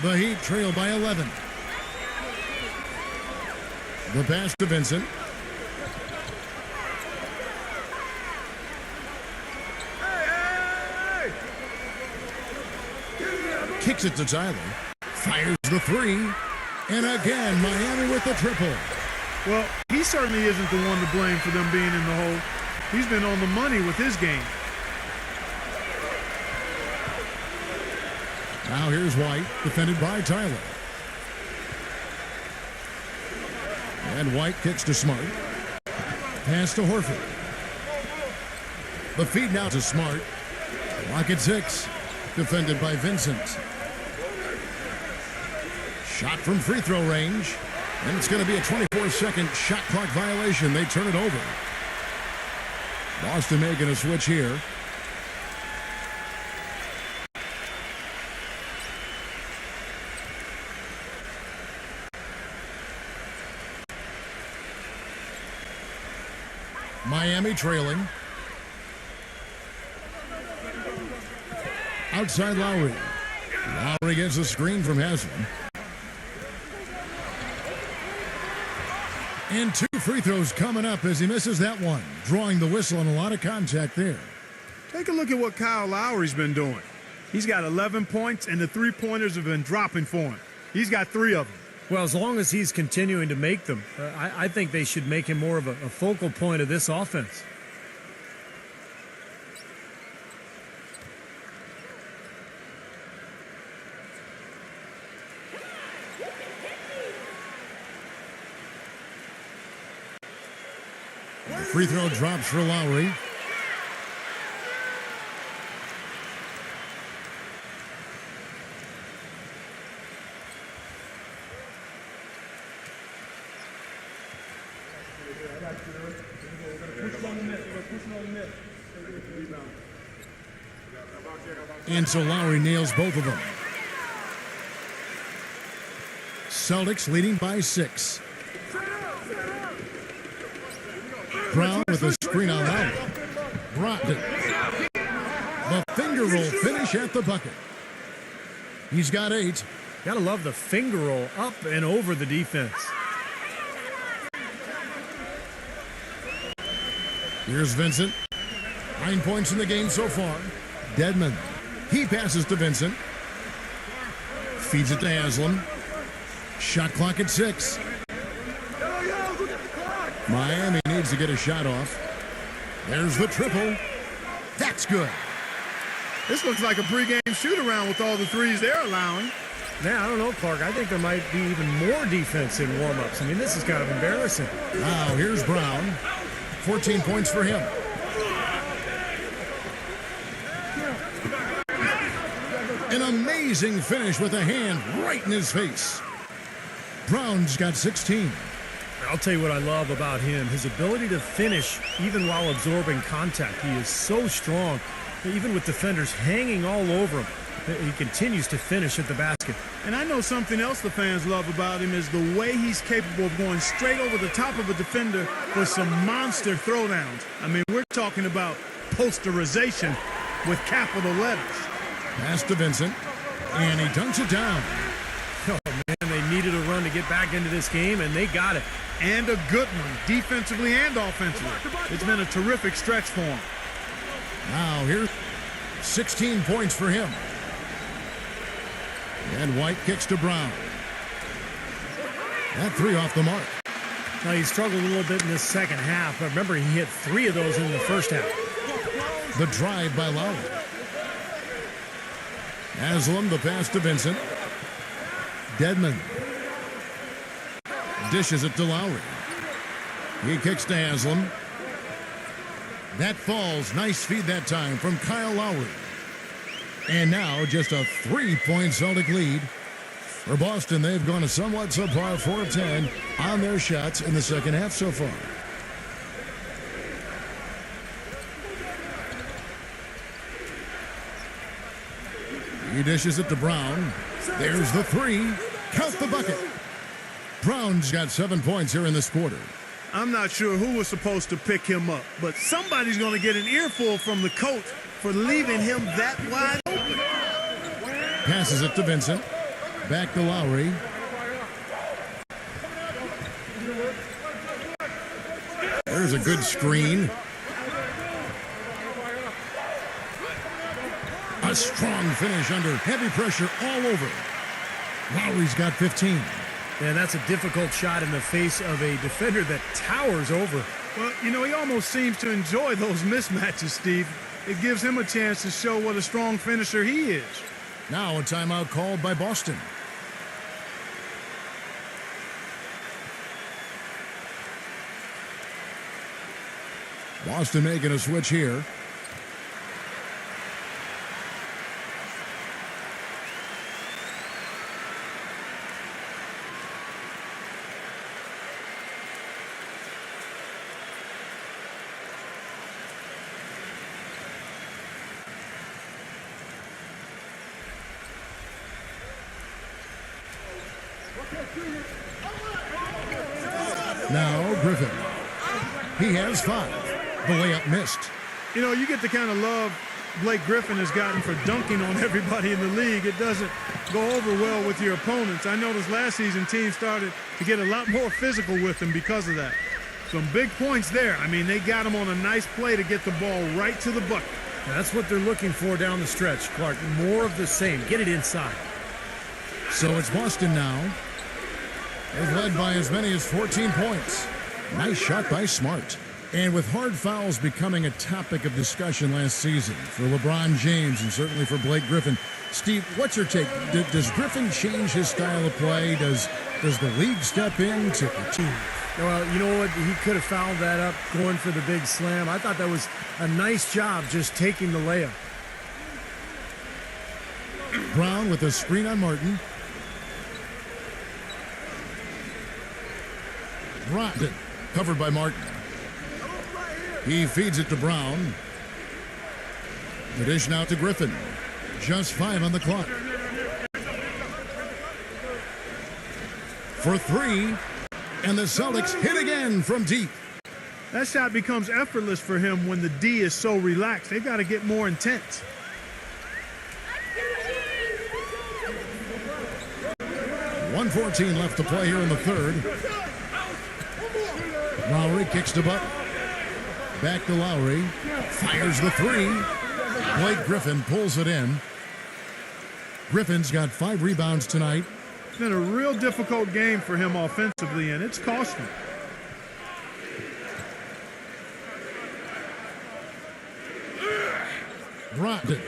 The Heat trail by 11. The pass to Vincent. Kicks it to Tyler. Fires the 3. And again, Miami with the triple. Well, he certainly isn't the one to blame for them being in the hole. He's been on the money with his game. Now here's White, defended by Tyler. And White kicks to Smart. Pass to Horford. The feed now to Smart. Clock at 6. Defended by Vincent. Shot from free throw range. And it's going to be a 24-second shot clock violation. They turn it over. Boston making a switch here. Miami trailing. Outside Lowry. Lowry gets a screen from Haslam. And 2 free throws coming up as he misses that one. Drawing the whistle and a lot of contact there. Take a look at what Kyle Lowry's been doing. He's got 11 points, and the three-pointers have been dropping for him. He's got 3 of them. Well, as long as he's continuing to make them, I think they should make him more of a focal point of this offense. Free throw drops for Lowry. And so Lowry nails both of them. Celtics leading by 6. Brown with a screen on Lowry. Brogdon. The finger roll finish at the bucket. He's got 8. Gotta love the finger roll up and over the defense. Here's Vincent. 9 points in the game so far. Dedmon. He passes to Vincent. Feeds it to Haslam. Shot clock at 6. Miami needs to get a shot off. There's the triple. That's good. This looks like a pregame shoot-around with all the threes they're allowing. Man, I don't know, Clark. I think there might be even more defense in warm-ups. I mean, this is kind of embarrassing. Now, here's Brown. 14 points for him. An amazing finish with a hand right in his face. Brown's got 16. I'll tell you what I love about him, his ability to finish even while absorbing contact. He is so strong, even with defenders hanging all over him. He continues to finish at the basket. And I know something else the fans love about him is the way he's capable of going straight over the top of a defender for some monster throwdowns. I mean, we're talking about posterization with capital letters. Pass to Vincent, and he dunks it down. Oh, man, they needed a run to get back into this game, and they got it. And a good one, defensively and offensively. It's been a terrific stretch for him. Now here's 16 points for him. And White kicks to Brown. That 3 off the mark. Now, he struggled a little bit in this second half, but remember, he hit 3 of those in the first half. The drive by Lowry. Haslam, the pass to Vincent. Dedmon dishes it to Lowry. He kicks to Haslam. That falls. Nice feed that time from Kyle Lowry. And now just a 3-point Celtic lead. For Boston, they've gone a somewhat subpar 4 of 10 on their shots in the second half so far. He dishes it to Brown. There's the 3. Count the bucket. Brown's got 7 points here in this quarter. I'm not sure who was supposed to pick him up, but somebody's going to get an earful from the coach for leaving him that wide open. Passes it to Vincent. Back to Lowry. There's a good screen. A strong finish under heavy pressure all over. Lowry's got 15. And that's a difficult shot in the face of a defender that towers over. Well, you know, he almost seems to enjoy those mismatches, Steve. It gives him a chance to show what a strong finisher he is. Now a timeout called by Boston. Boston making a switch here. Now Griffin. He has 5. The layup missed. You know, you get the kind of love Blake Griffin has gotten for dunking on everybody in the league. It doesn't go over well with your opponents. I noticed last season teams started to get a lot more physical with him because of that. Some big points there. I mean, they got him on a nice play to get the ball right to the bucket. That's what they're looking for down the stretch, Clark. More of the same. Get it inside. So it's Boston now. They've led by as many as 14 points. Nice shot by Smart. And with hard fouls becoming a topic of discussion last season for LeBron James and certainly for Blake Griffin, Steve, what's your take? Does Griffin change his style of play? Does the league step in to continue? Well, you know what? He could have fouled that up going for the big slam. I thought that was a nice job just taking the layup. Brown with a screen on Martin. Brogdon covered by Martin. He feeds it to Brown. The dish now to Griffin. Just 5 on the clock. For 3. And the Celtics hit again from deep. That shot becomes effortless for him when the D is so relaxed. They've got to get more intense. .114 left to play here in the third. Lowry kicks to Butler. Back to Lowry. Fires the 3. Blake Griffin pulls it in. Griffin's got 5 rebounds tonight. It's been a real difficult game for him offensively, and it's cost him. Brogdon.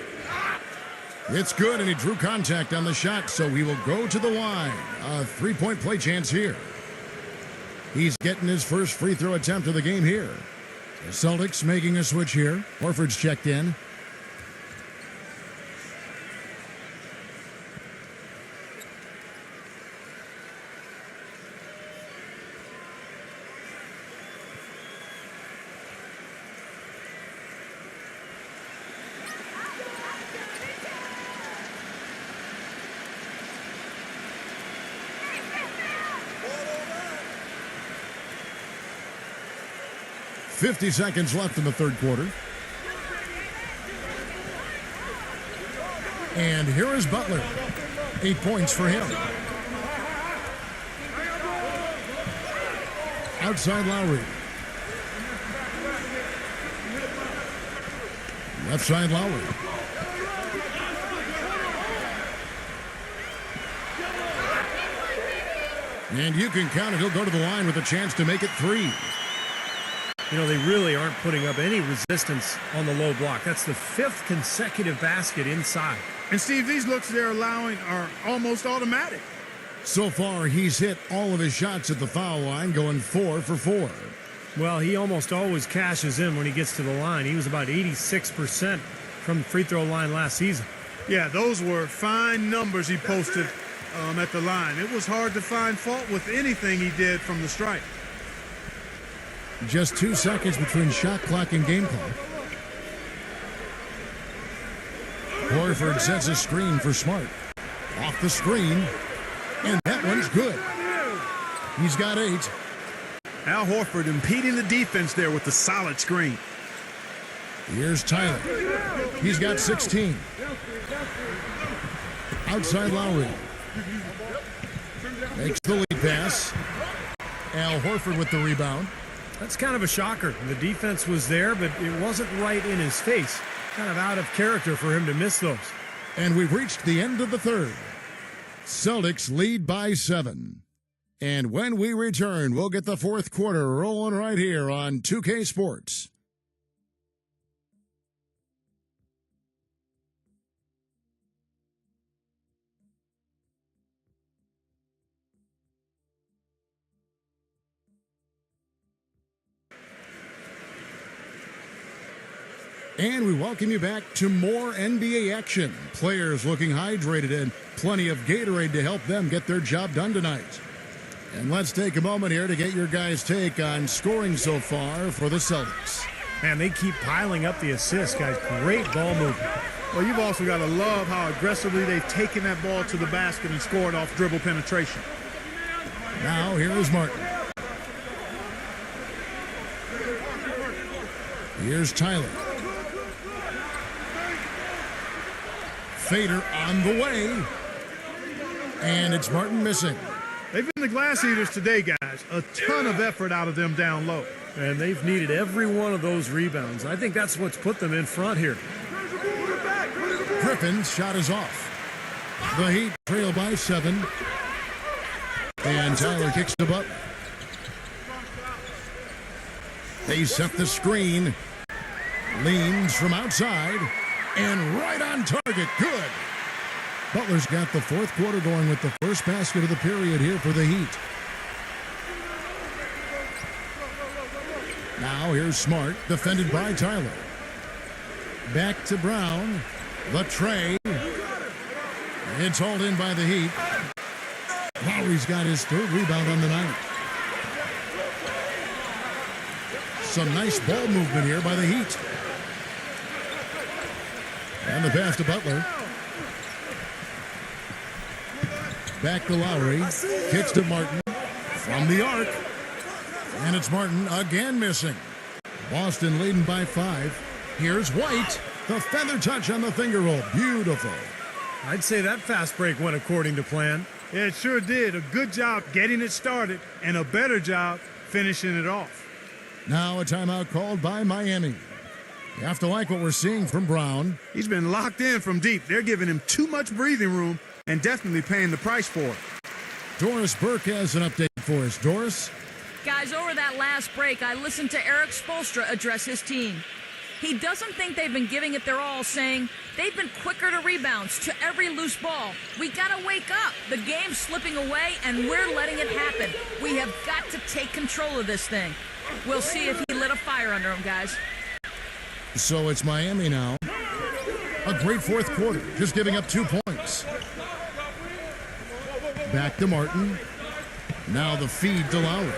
It's good, and he drew contact on the shot, so he will go to the line. A 3-point play chance here. He's getting his first free throw attempt of the game here. The Celtics making a switch here. Horford's checked in. .50 seconds left in the third quarter. And here is Butler. 8 points for him. Outside Lowry. Left side Lowry. And you can count it. He'll go to the line with a chance to make it 3. You know, they really aren't putting up any resistance on the low block. That's the 5th consecutive basket inside. And Steve, these looks they're allowing are almost automatic. So far, he's hit all of his shots at the foul line, going 4 for 4. Well, he almost always cashes in when he gets to the line. He was about 86% from the free throw line last season. Yeah, those were fine numbers he posted at the line. It was hard to find fault with anything he did from the stripe. Just 2 seconds between shot clock and game clock. Horford sets a screen for Smart. Off the screen. And that one's good. He's got 8. Al Horford impeding the defense there with the solid screen. Here's Tyler. He's got 16. Outside Lowry. Makes the lead pass. Al Horford with the rebound. That's kind of a shocker. The defense was there, but it wasn't right in his face. Kind of out of character for him to miss those. And we've reached the end of the third. Celtics lead by 7. And when we return, we'll get the fourth quarter rolling right here on 2K Sports. And we welcome you back to more NBA action. Players looking hydrated and plenty of Gatorade to help them get their job done tonight. And let's take a moment here to get your guys' take on scoring so far for the Celtics. Man, they keep piling up the assists, guys. Great ball movement. Well, you've also got to love how aggressively they've taken that ball to the basket and scored off dribble penetration. Now here is Martin. Here's Tyler. Fader on the way. And it's Martin missing. They've been the glass eaters today, guys. A ton of effort out of them down low. And they've needed every one of those rebounds. I think that's what's put them in front here. Griffin's shot is off. The Heat trail by 7. And Tyler kicks the butt. They set the screen. Leans from outside. And right on target. Good. Butler's got the fourth quarter going with the first basket of the period here for the Heat. Now here's Smart, defended by Tyler. Back to Brown. The tray. It's hauled in by the Heat. Lowry's got his third rebound on the night. Some nice ball movement here by the Heat. And the pass to Butler. Back to Lowry. Kicks to Martin. From the arc. And it's Martin again missing. Boston leading by 5. Here's White. The feather touch on the finger roll. Beautiful. I'd say that fast break went according to plan. Yeah, it sure did. A good job getting it started and a better job finishing it off. Now a timeout called by Miami. You have to like what we're seeing from Brown. He's been locked in from deep. They're giving him too much breathing room and definitely paying the price for it. Doris Burke has an update for us. Doris? Guys, over that last break, I listened to Eric Spoelstra address his team. He doesn't think they've been giving it their all, saying they've been quicker to rebounds, to every loose ball. We gotta wake up. The game's slipping away, and we're letting it happen. We have got to take control of this thing. We'll see if he lit a fire under him, guys. So it's Miami now. A great fourth quarter, just giving up 2 points. Back to Martin. Now the feed to Lowry.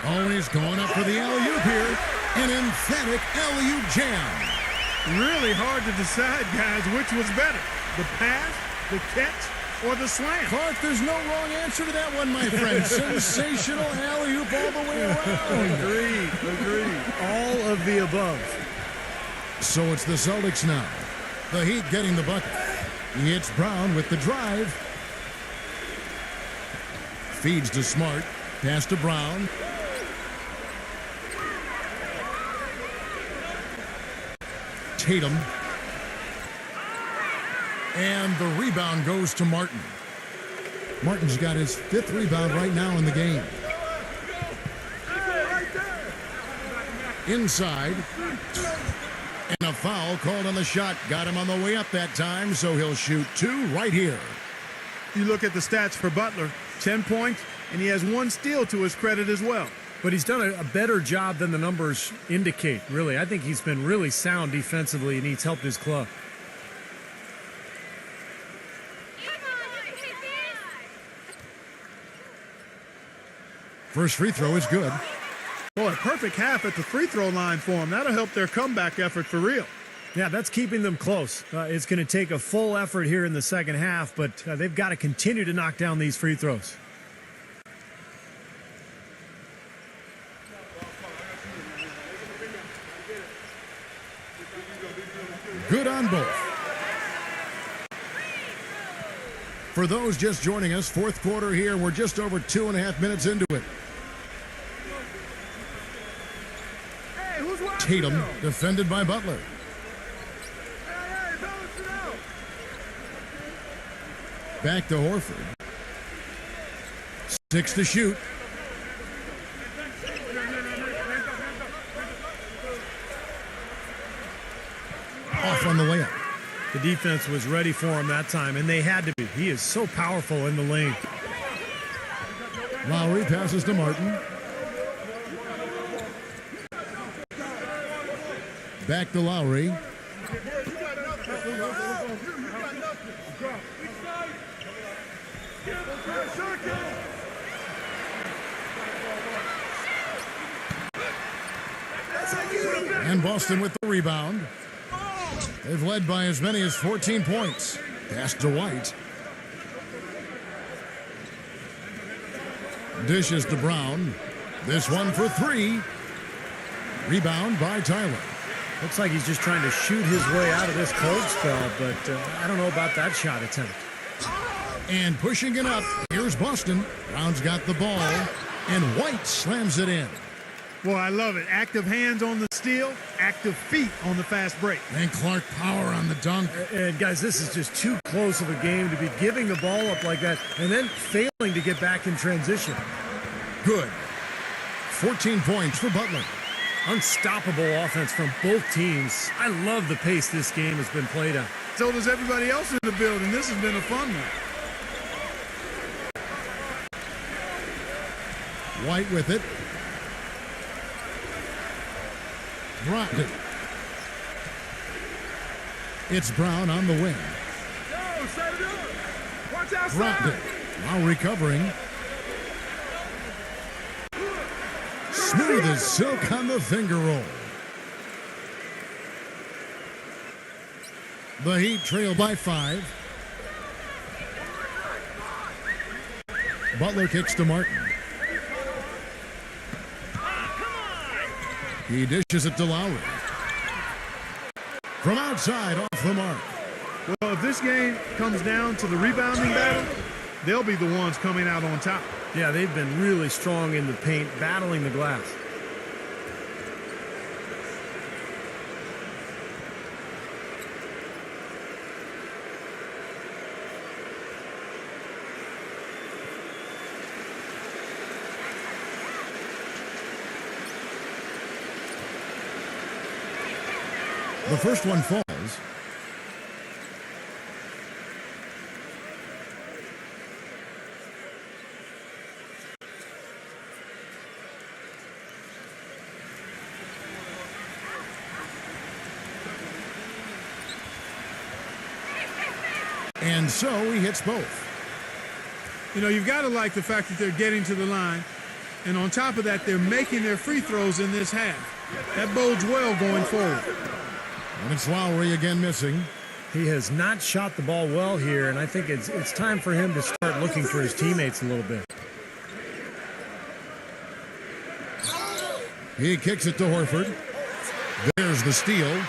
Oh, and he's going up for the alley-oop here. An emphatic alley-oop jam. Really hard to decide, guys, which was better. The pass, the catch, or the slam. Clark, there's no wrong answer to that one, my friend. Sensational alley-oop all the way around. Agreed. All of the above. So it's the Celtics now. The Heat getting the bucket. It's Brown with the drive. Feeds to Smart. Pass to Brown. Tatum. And the rebound goes to Martin. Martin's got his 5th rebound right now in the game. Inside. And a foul called on the shot. Got him on the way up that time, so he'll shoot 2 right here. You look at the stats for Butler, 10 points, and he has 1 steal to his credit as well. But he's done a better job than the numbers indicate, really. I think he's been really sound defensively, and he's helped his club. First free throw is good. Boy, perfect half at the free throw line for him. That'll help their comeback effort for real. Yeah, that's keeping them close. It's going to take a full effort here in the second half, but they've got to continue to knock down these free throws. Good on both. For those just joining us, fourth quarter here. We're just over 2.5 minutes into it. Tatum defended by Butler. Back to Horford. 6 to shoot. Off on the layup. The defense was ready for him that time, and they had to be. He is so powerful in the lane. Lowry passes to Martin. Back to Lowry. And Boston with the rebound. They've led by as many as 14 points. Pass to White. Dishes to Brown. This one for three. Rebound by Tyler. Looks like he's just trying to shoot his way out of this cold spell, but I don't know about that shot attempt. And pushing it up, here's Boston. Brown's got the ball, and White slams it in. Well, I love it. Active hands on the steal, active feet on the fast break. And Clark power on the dunk. And guys, this is just too close of a game to be giving the ball up like that and then failing to get back in transition. Good. 14 points for Butler. Unstoppable offense from both teams. I love the pace this game has been played at. So does everybody else in the building. This has been a fun one. White with it. Dropped it. It's Brown on the wing. Dropped it. Now recovering. Smooth as silk on the finger roll. The Heat trail by 5. Butler kicks to Martin. He dishes it to Lowry. From outside, off the mark. Well, if this game comes down to the rebounding battle, they'll be the ones coming out on top. Yeah, they've been really strong in the paint, battling the glass. The first one falls. And so he hits both. You know, you've got to like the fact that they're getting to the line. And on top of that, they're making their free throws in this half. That bodes well going forward. And it's Lowry again missing. He has not shot the ball well here, and I think it's time for him to start looking for his teammates a little bit. He kicks it to Horford. There's the steal.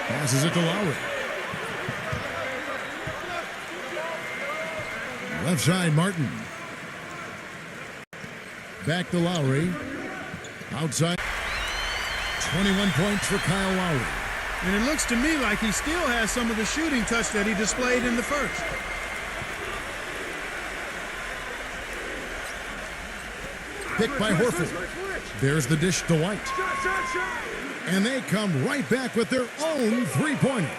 Passes it to Lowry. Left side, Martin. Back to Lowry. Outside. 21 points for Kyle Lowry. And it looks to me like he still has some of the shooting touch that he displayed in the first. Picked by Horford. There's the dish to White. And they come right back with their own three-pointer.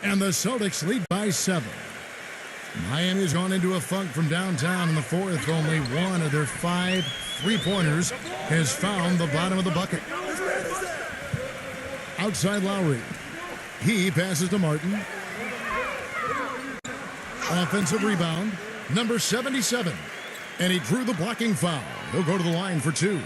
And the Celtics lead by 7. Miami's gone into a funk from downtown in the fourth. Only one of their 5 three-pointers has found the bottom of the bucket. Outside Lowry. He passes to Martin. Offensive rebound, number 77. And he drew the blocking foul. He'll go to the line for 2.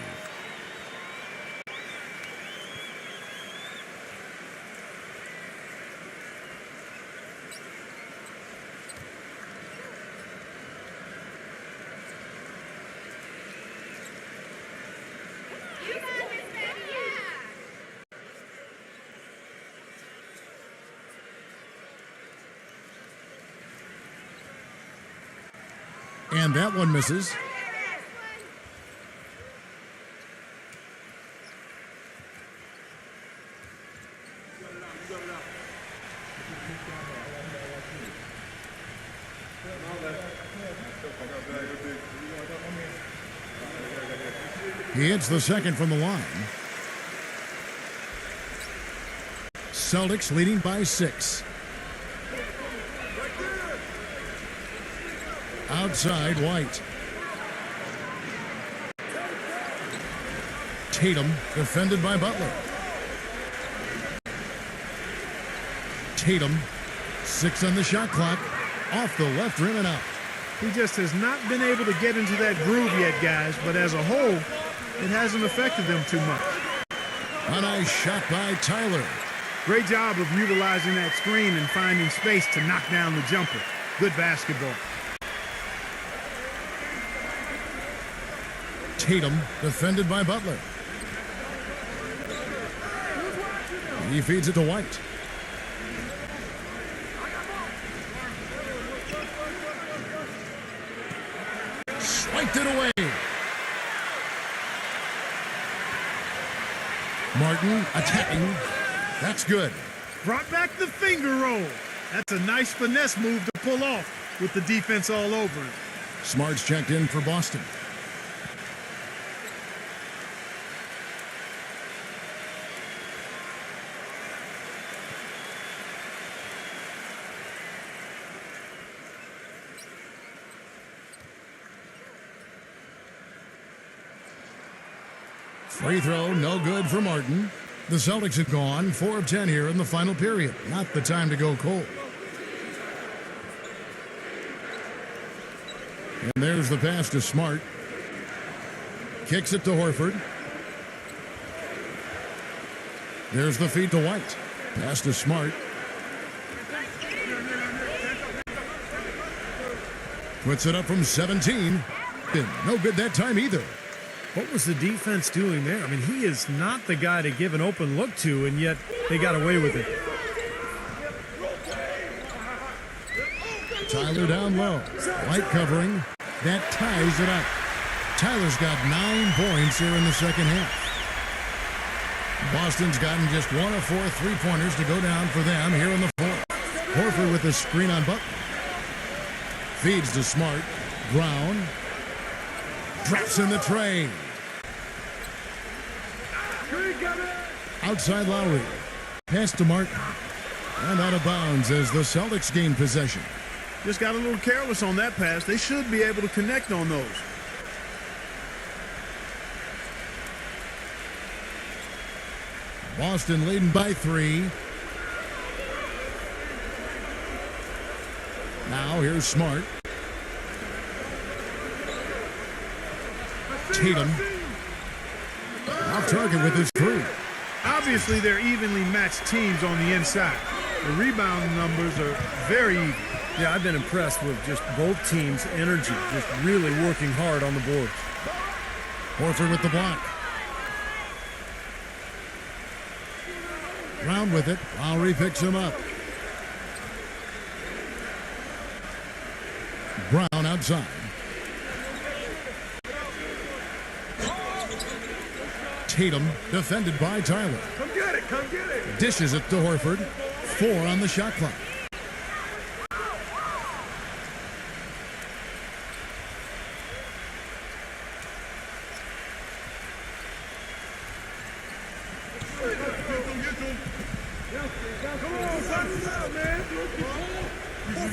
And that one misses. He hits the second from the line. Celtics leading by 6. Outside, White. Tatum defended by Butler. Tatum, 6 on the shot clock, off the left rim and out. He just has not been able to get into that groove yet, guys, but as a whole, it hasn't affected them too much. A nice shot by Tyler. Great job of utilizing that screen and finding space to knock down the jumper. Good basketball. Tatum, defended by Butler. He feeds it to White. Swiped it away. Martin attacking. That's good. Brought back the finger roll. That's a nice finesse move to pull off with the defense all over it. Smart's checked in for Boston. Free throw, no good for Martin. The Celtics have gone 4 of 10 here in the final period. Not the time to go cold. And there's the pass to Smart. Kicks it to Horford. There's the feed to White. Pass to Smart. Puts it up from 17. No good that time either. What was the defense doing there? I mean, he is not the guy to give an open look to, and yet they got away with it. Tyler down low. White covering. That ties it up. Tyler's got 9 points here in the second half. Boston's gotten just 1 of 4 3-pointers to go down for them here in the fourth. Horford with the screen on Butler. Feeds to Smart. Brown. Drops in the tray. Outside Lowry. Pass to Martin. And out of bounds as the Celtics gain possession. Just got a little careless on that pass. They should be able to connect on those. Boston leading by 3. Now here's Smart. Tatum. Off target with his 3. Obviously, they're evenly matched teams on the inside. The rebound numbers are very even. Yeah, I've been impressed with just both teams' energy, just really working hard on the boards. Horford with the block. Brown with it. Lowry picks him up. Brown outside. Tatum defended by Tyler. Come get it, come get it. Dishes it to Horford. 4 on the shot clock.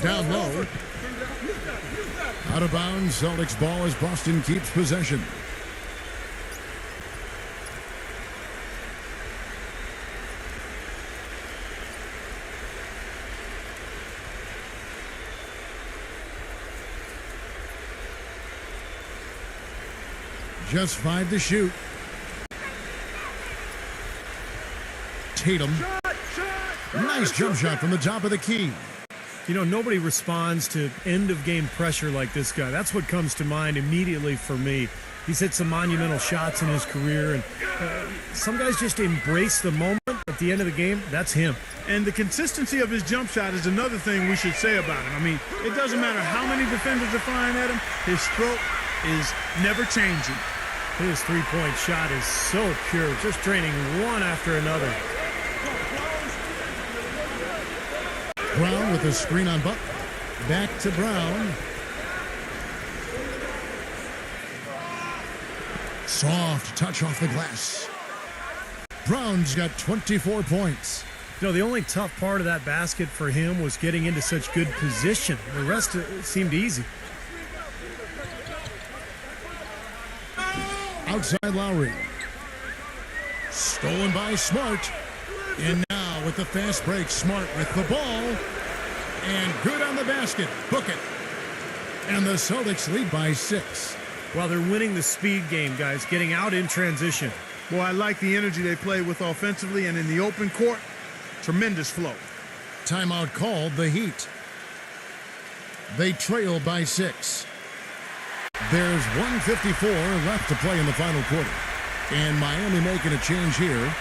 Down low. Out of bounds. Celtics ball as Boston keeps possession. Just 5 to shoot. Tatum. Nice jump shot from the top of the key. You know, nobody responds to end-of-game pressure like this guy. That's what comes to mind immediately for me. He's hit some monumental shots in his career, and some guys just embrace the moment at the end of the game. That's him. And the consistency of his jump shot is another thing we should say about him. I mean, it doesn't matter how many defenders are flying at him. His stroke is never changing. His three-point shot is so pure, just draining one after another. Brown with a screen on Butler. Back to Brown. Soft touch off the glass. Brown's got 24 points. You know, the only tough part of that basket for him was getting into such good position. The rest seemed easy. Outside Lowry. Stolen by Smart. And now with the fast break, Smart with the ball. And good on the basket. Book it. And the Celtics lead by 6. Well, they're winning the speed game, guys, getting out in transition. Boy, I like the energy they play with offensively, and in the open court, tremendous flow. Timeout called, the Heat. They trail by 6. There's 1:54 left to play in the final quarter. And Miami making a change here.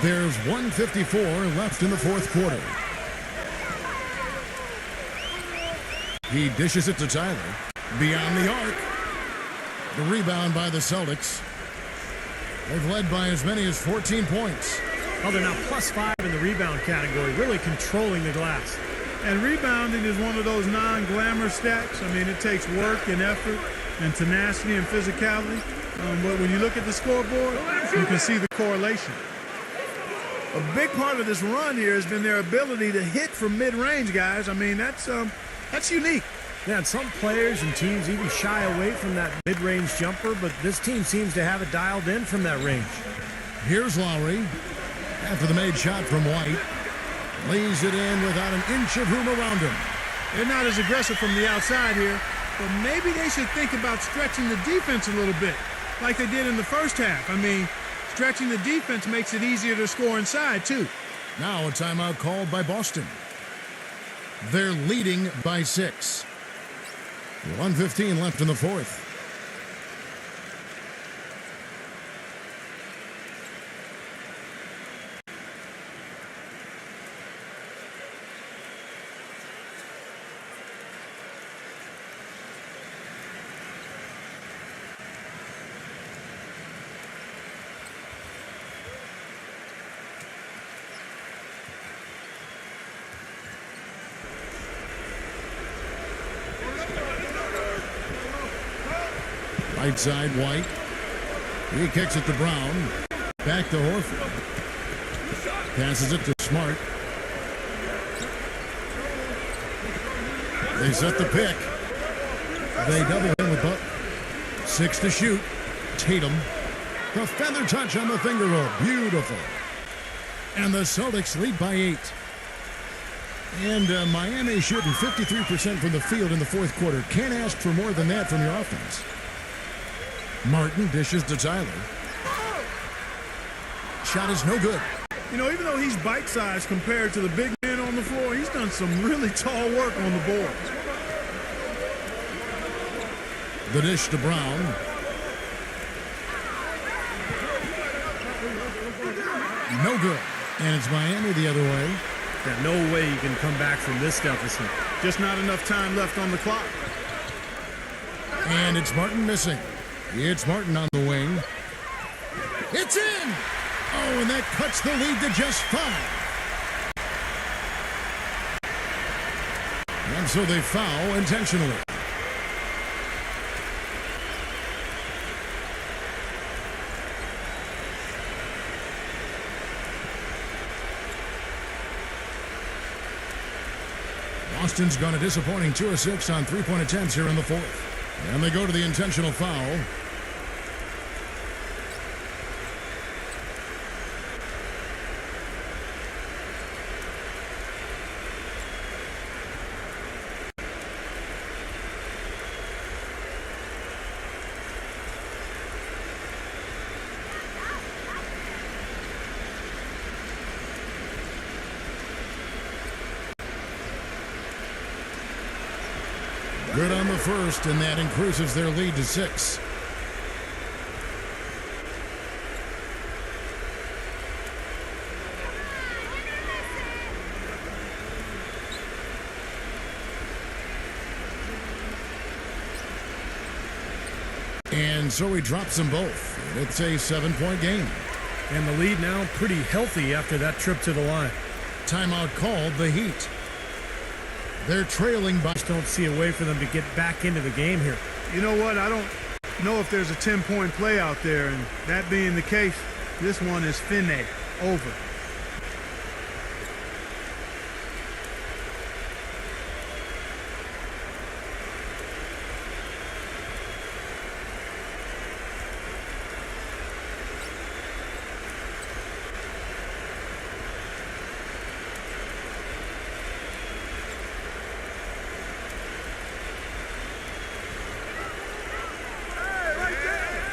There's 1:54 left in the fourth quarter. He dishes it to Tyler. Beyond the arc. The rebound by the Celtics. They've led by as many as 14 points. Oh, they're now +5 in the rebound category, really controlling the glass. And rebounding is one of those non-glamour stats. I mean, it takes work and effort and tenacity and physicality. But when you look at the scoreboard, you can see the correlation. A big part of this run here has been their ability to hit from mid-range, guys. I mean, that's unique. Yeah, and some players and teams even shy away from that mid-range jumper, but this team seems to have it dialed in from that range. Here's Lowry. After the made shot from White. Lays it in without an inch of room around him. They're not as aggressive from the outside here, but maybe they should think about stretching the defense a little bit, like they did in the first half. I mean, stretching the defense makes it easier to score inside, too. Now a timeout called by Boston. They're leading by 6. 1:15 left in the fourth. Right side, White. He kicks it to Brown. Back to Wolfy. Passes it to Smart. They set the pick. They double him with Butler. 6 to shoot. Tatum. The feather touch on the finger roll. Beautiful. And the Celtics lead by 8. And Miami shooting 53% from the field in the fourth quarter. Can't ask for more than that from your offense. Martin dishes to Tyler. Shot is no good. You know, even though he's bite-sized compared to the big man on the floor, he's done some really tall work on the boards. The dish to Brown. No good. And it's Miami the other way. Yeah, no way you can come back from this deficit. Just not enough time left on the clock. And it's Martin missing. It's Martin on the wing. It's in! Oh, and that cuts the lead to just 5. And so they foul intentionally. Boston's gone a disappointing 2 of 6 on three-point attempts here in the fourth. And they go to the intentional foul. Good on the first, and that increases their lead to 6. And so he drops them both. It's a 7-point game. And the lead now pretty healthy after that trip to the line. Timeout called, the Heat. They're trailing by... Just don't see a way for them to get back into the game here. You know what? I don't know if there's a 10-point play out there, and that being the case, this one is finished. Over.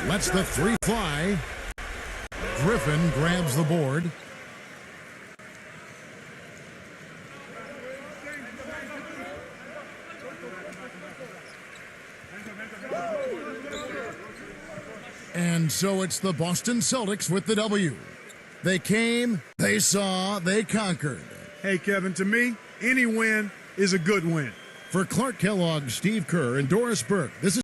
Lets the three fly. Griffin grabs the board. And so it's the Boston Celtics with the W. They came, they saw, they conquered. Hey, Kevin, to me, any win is a good win. For Clark Kellogg, Steve Kerr, and Doris Burke, this is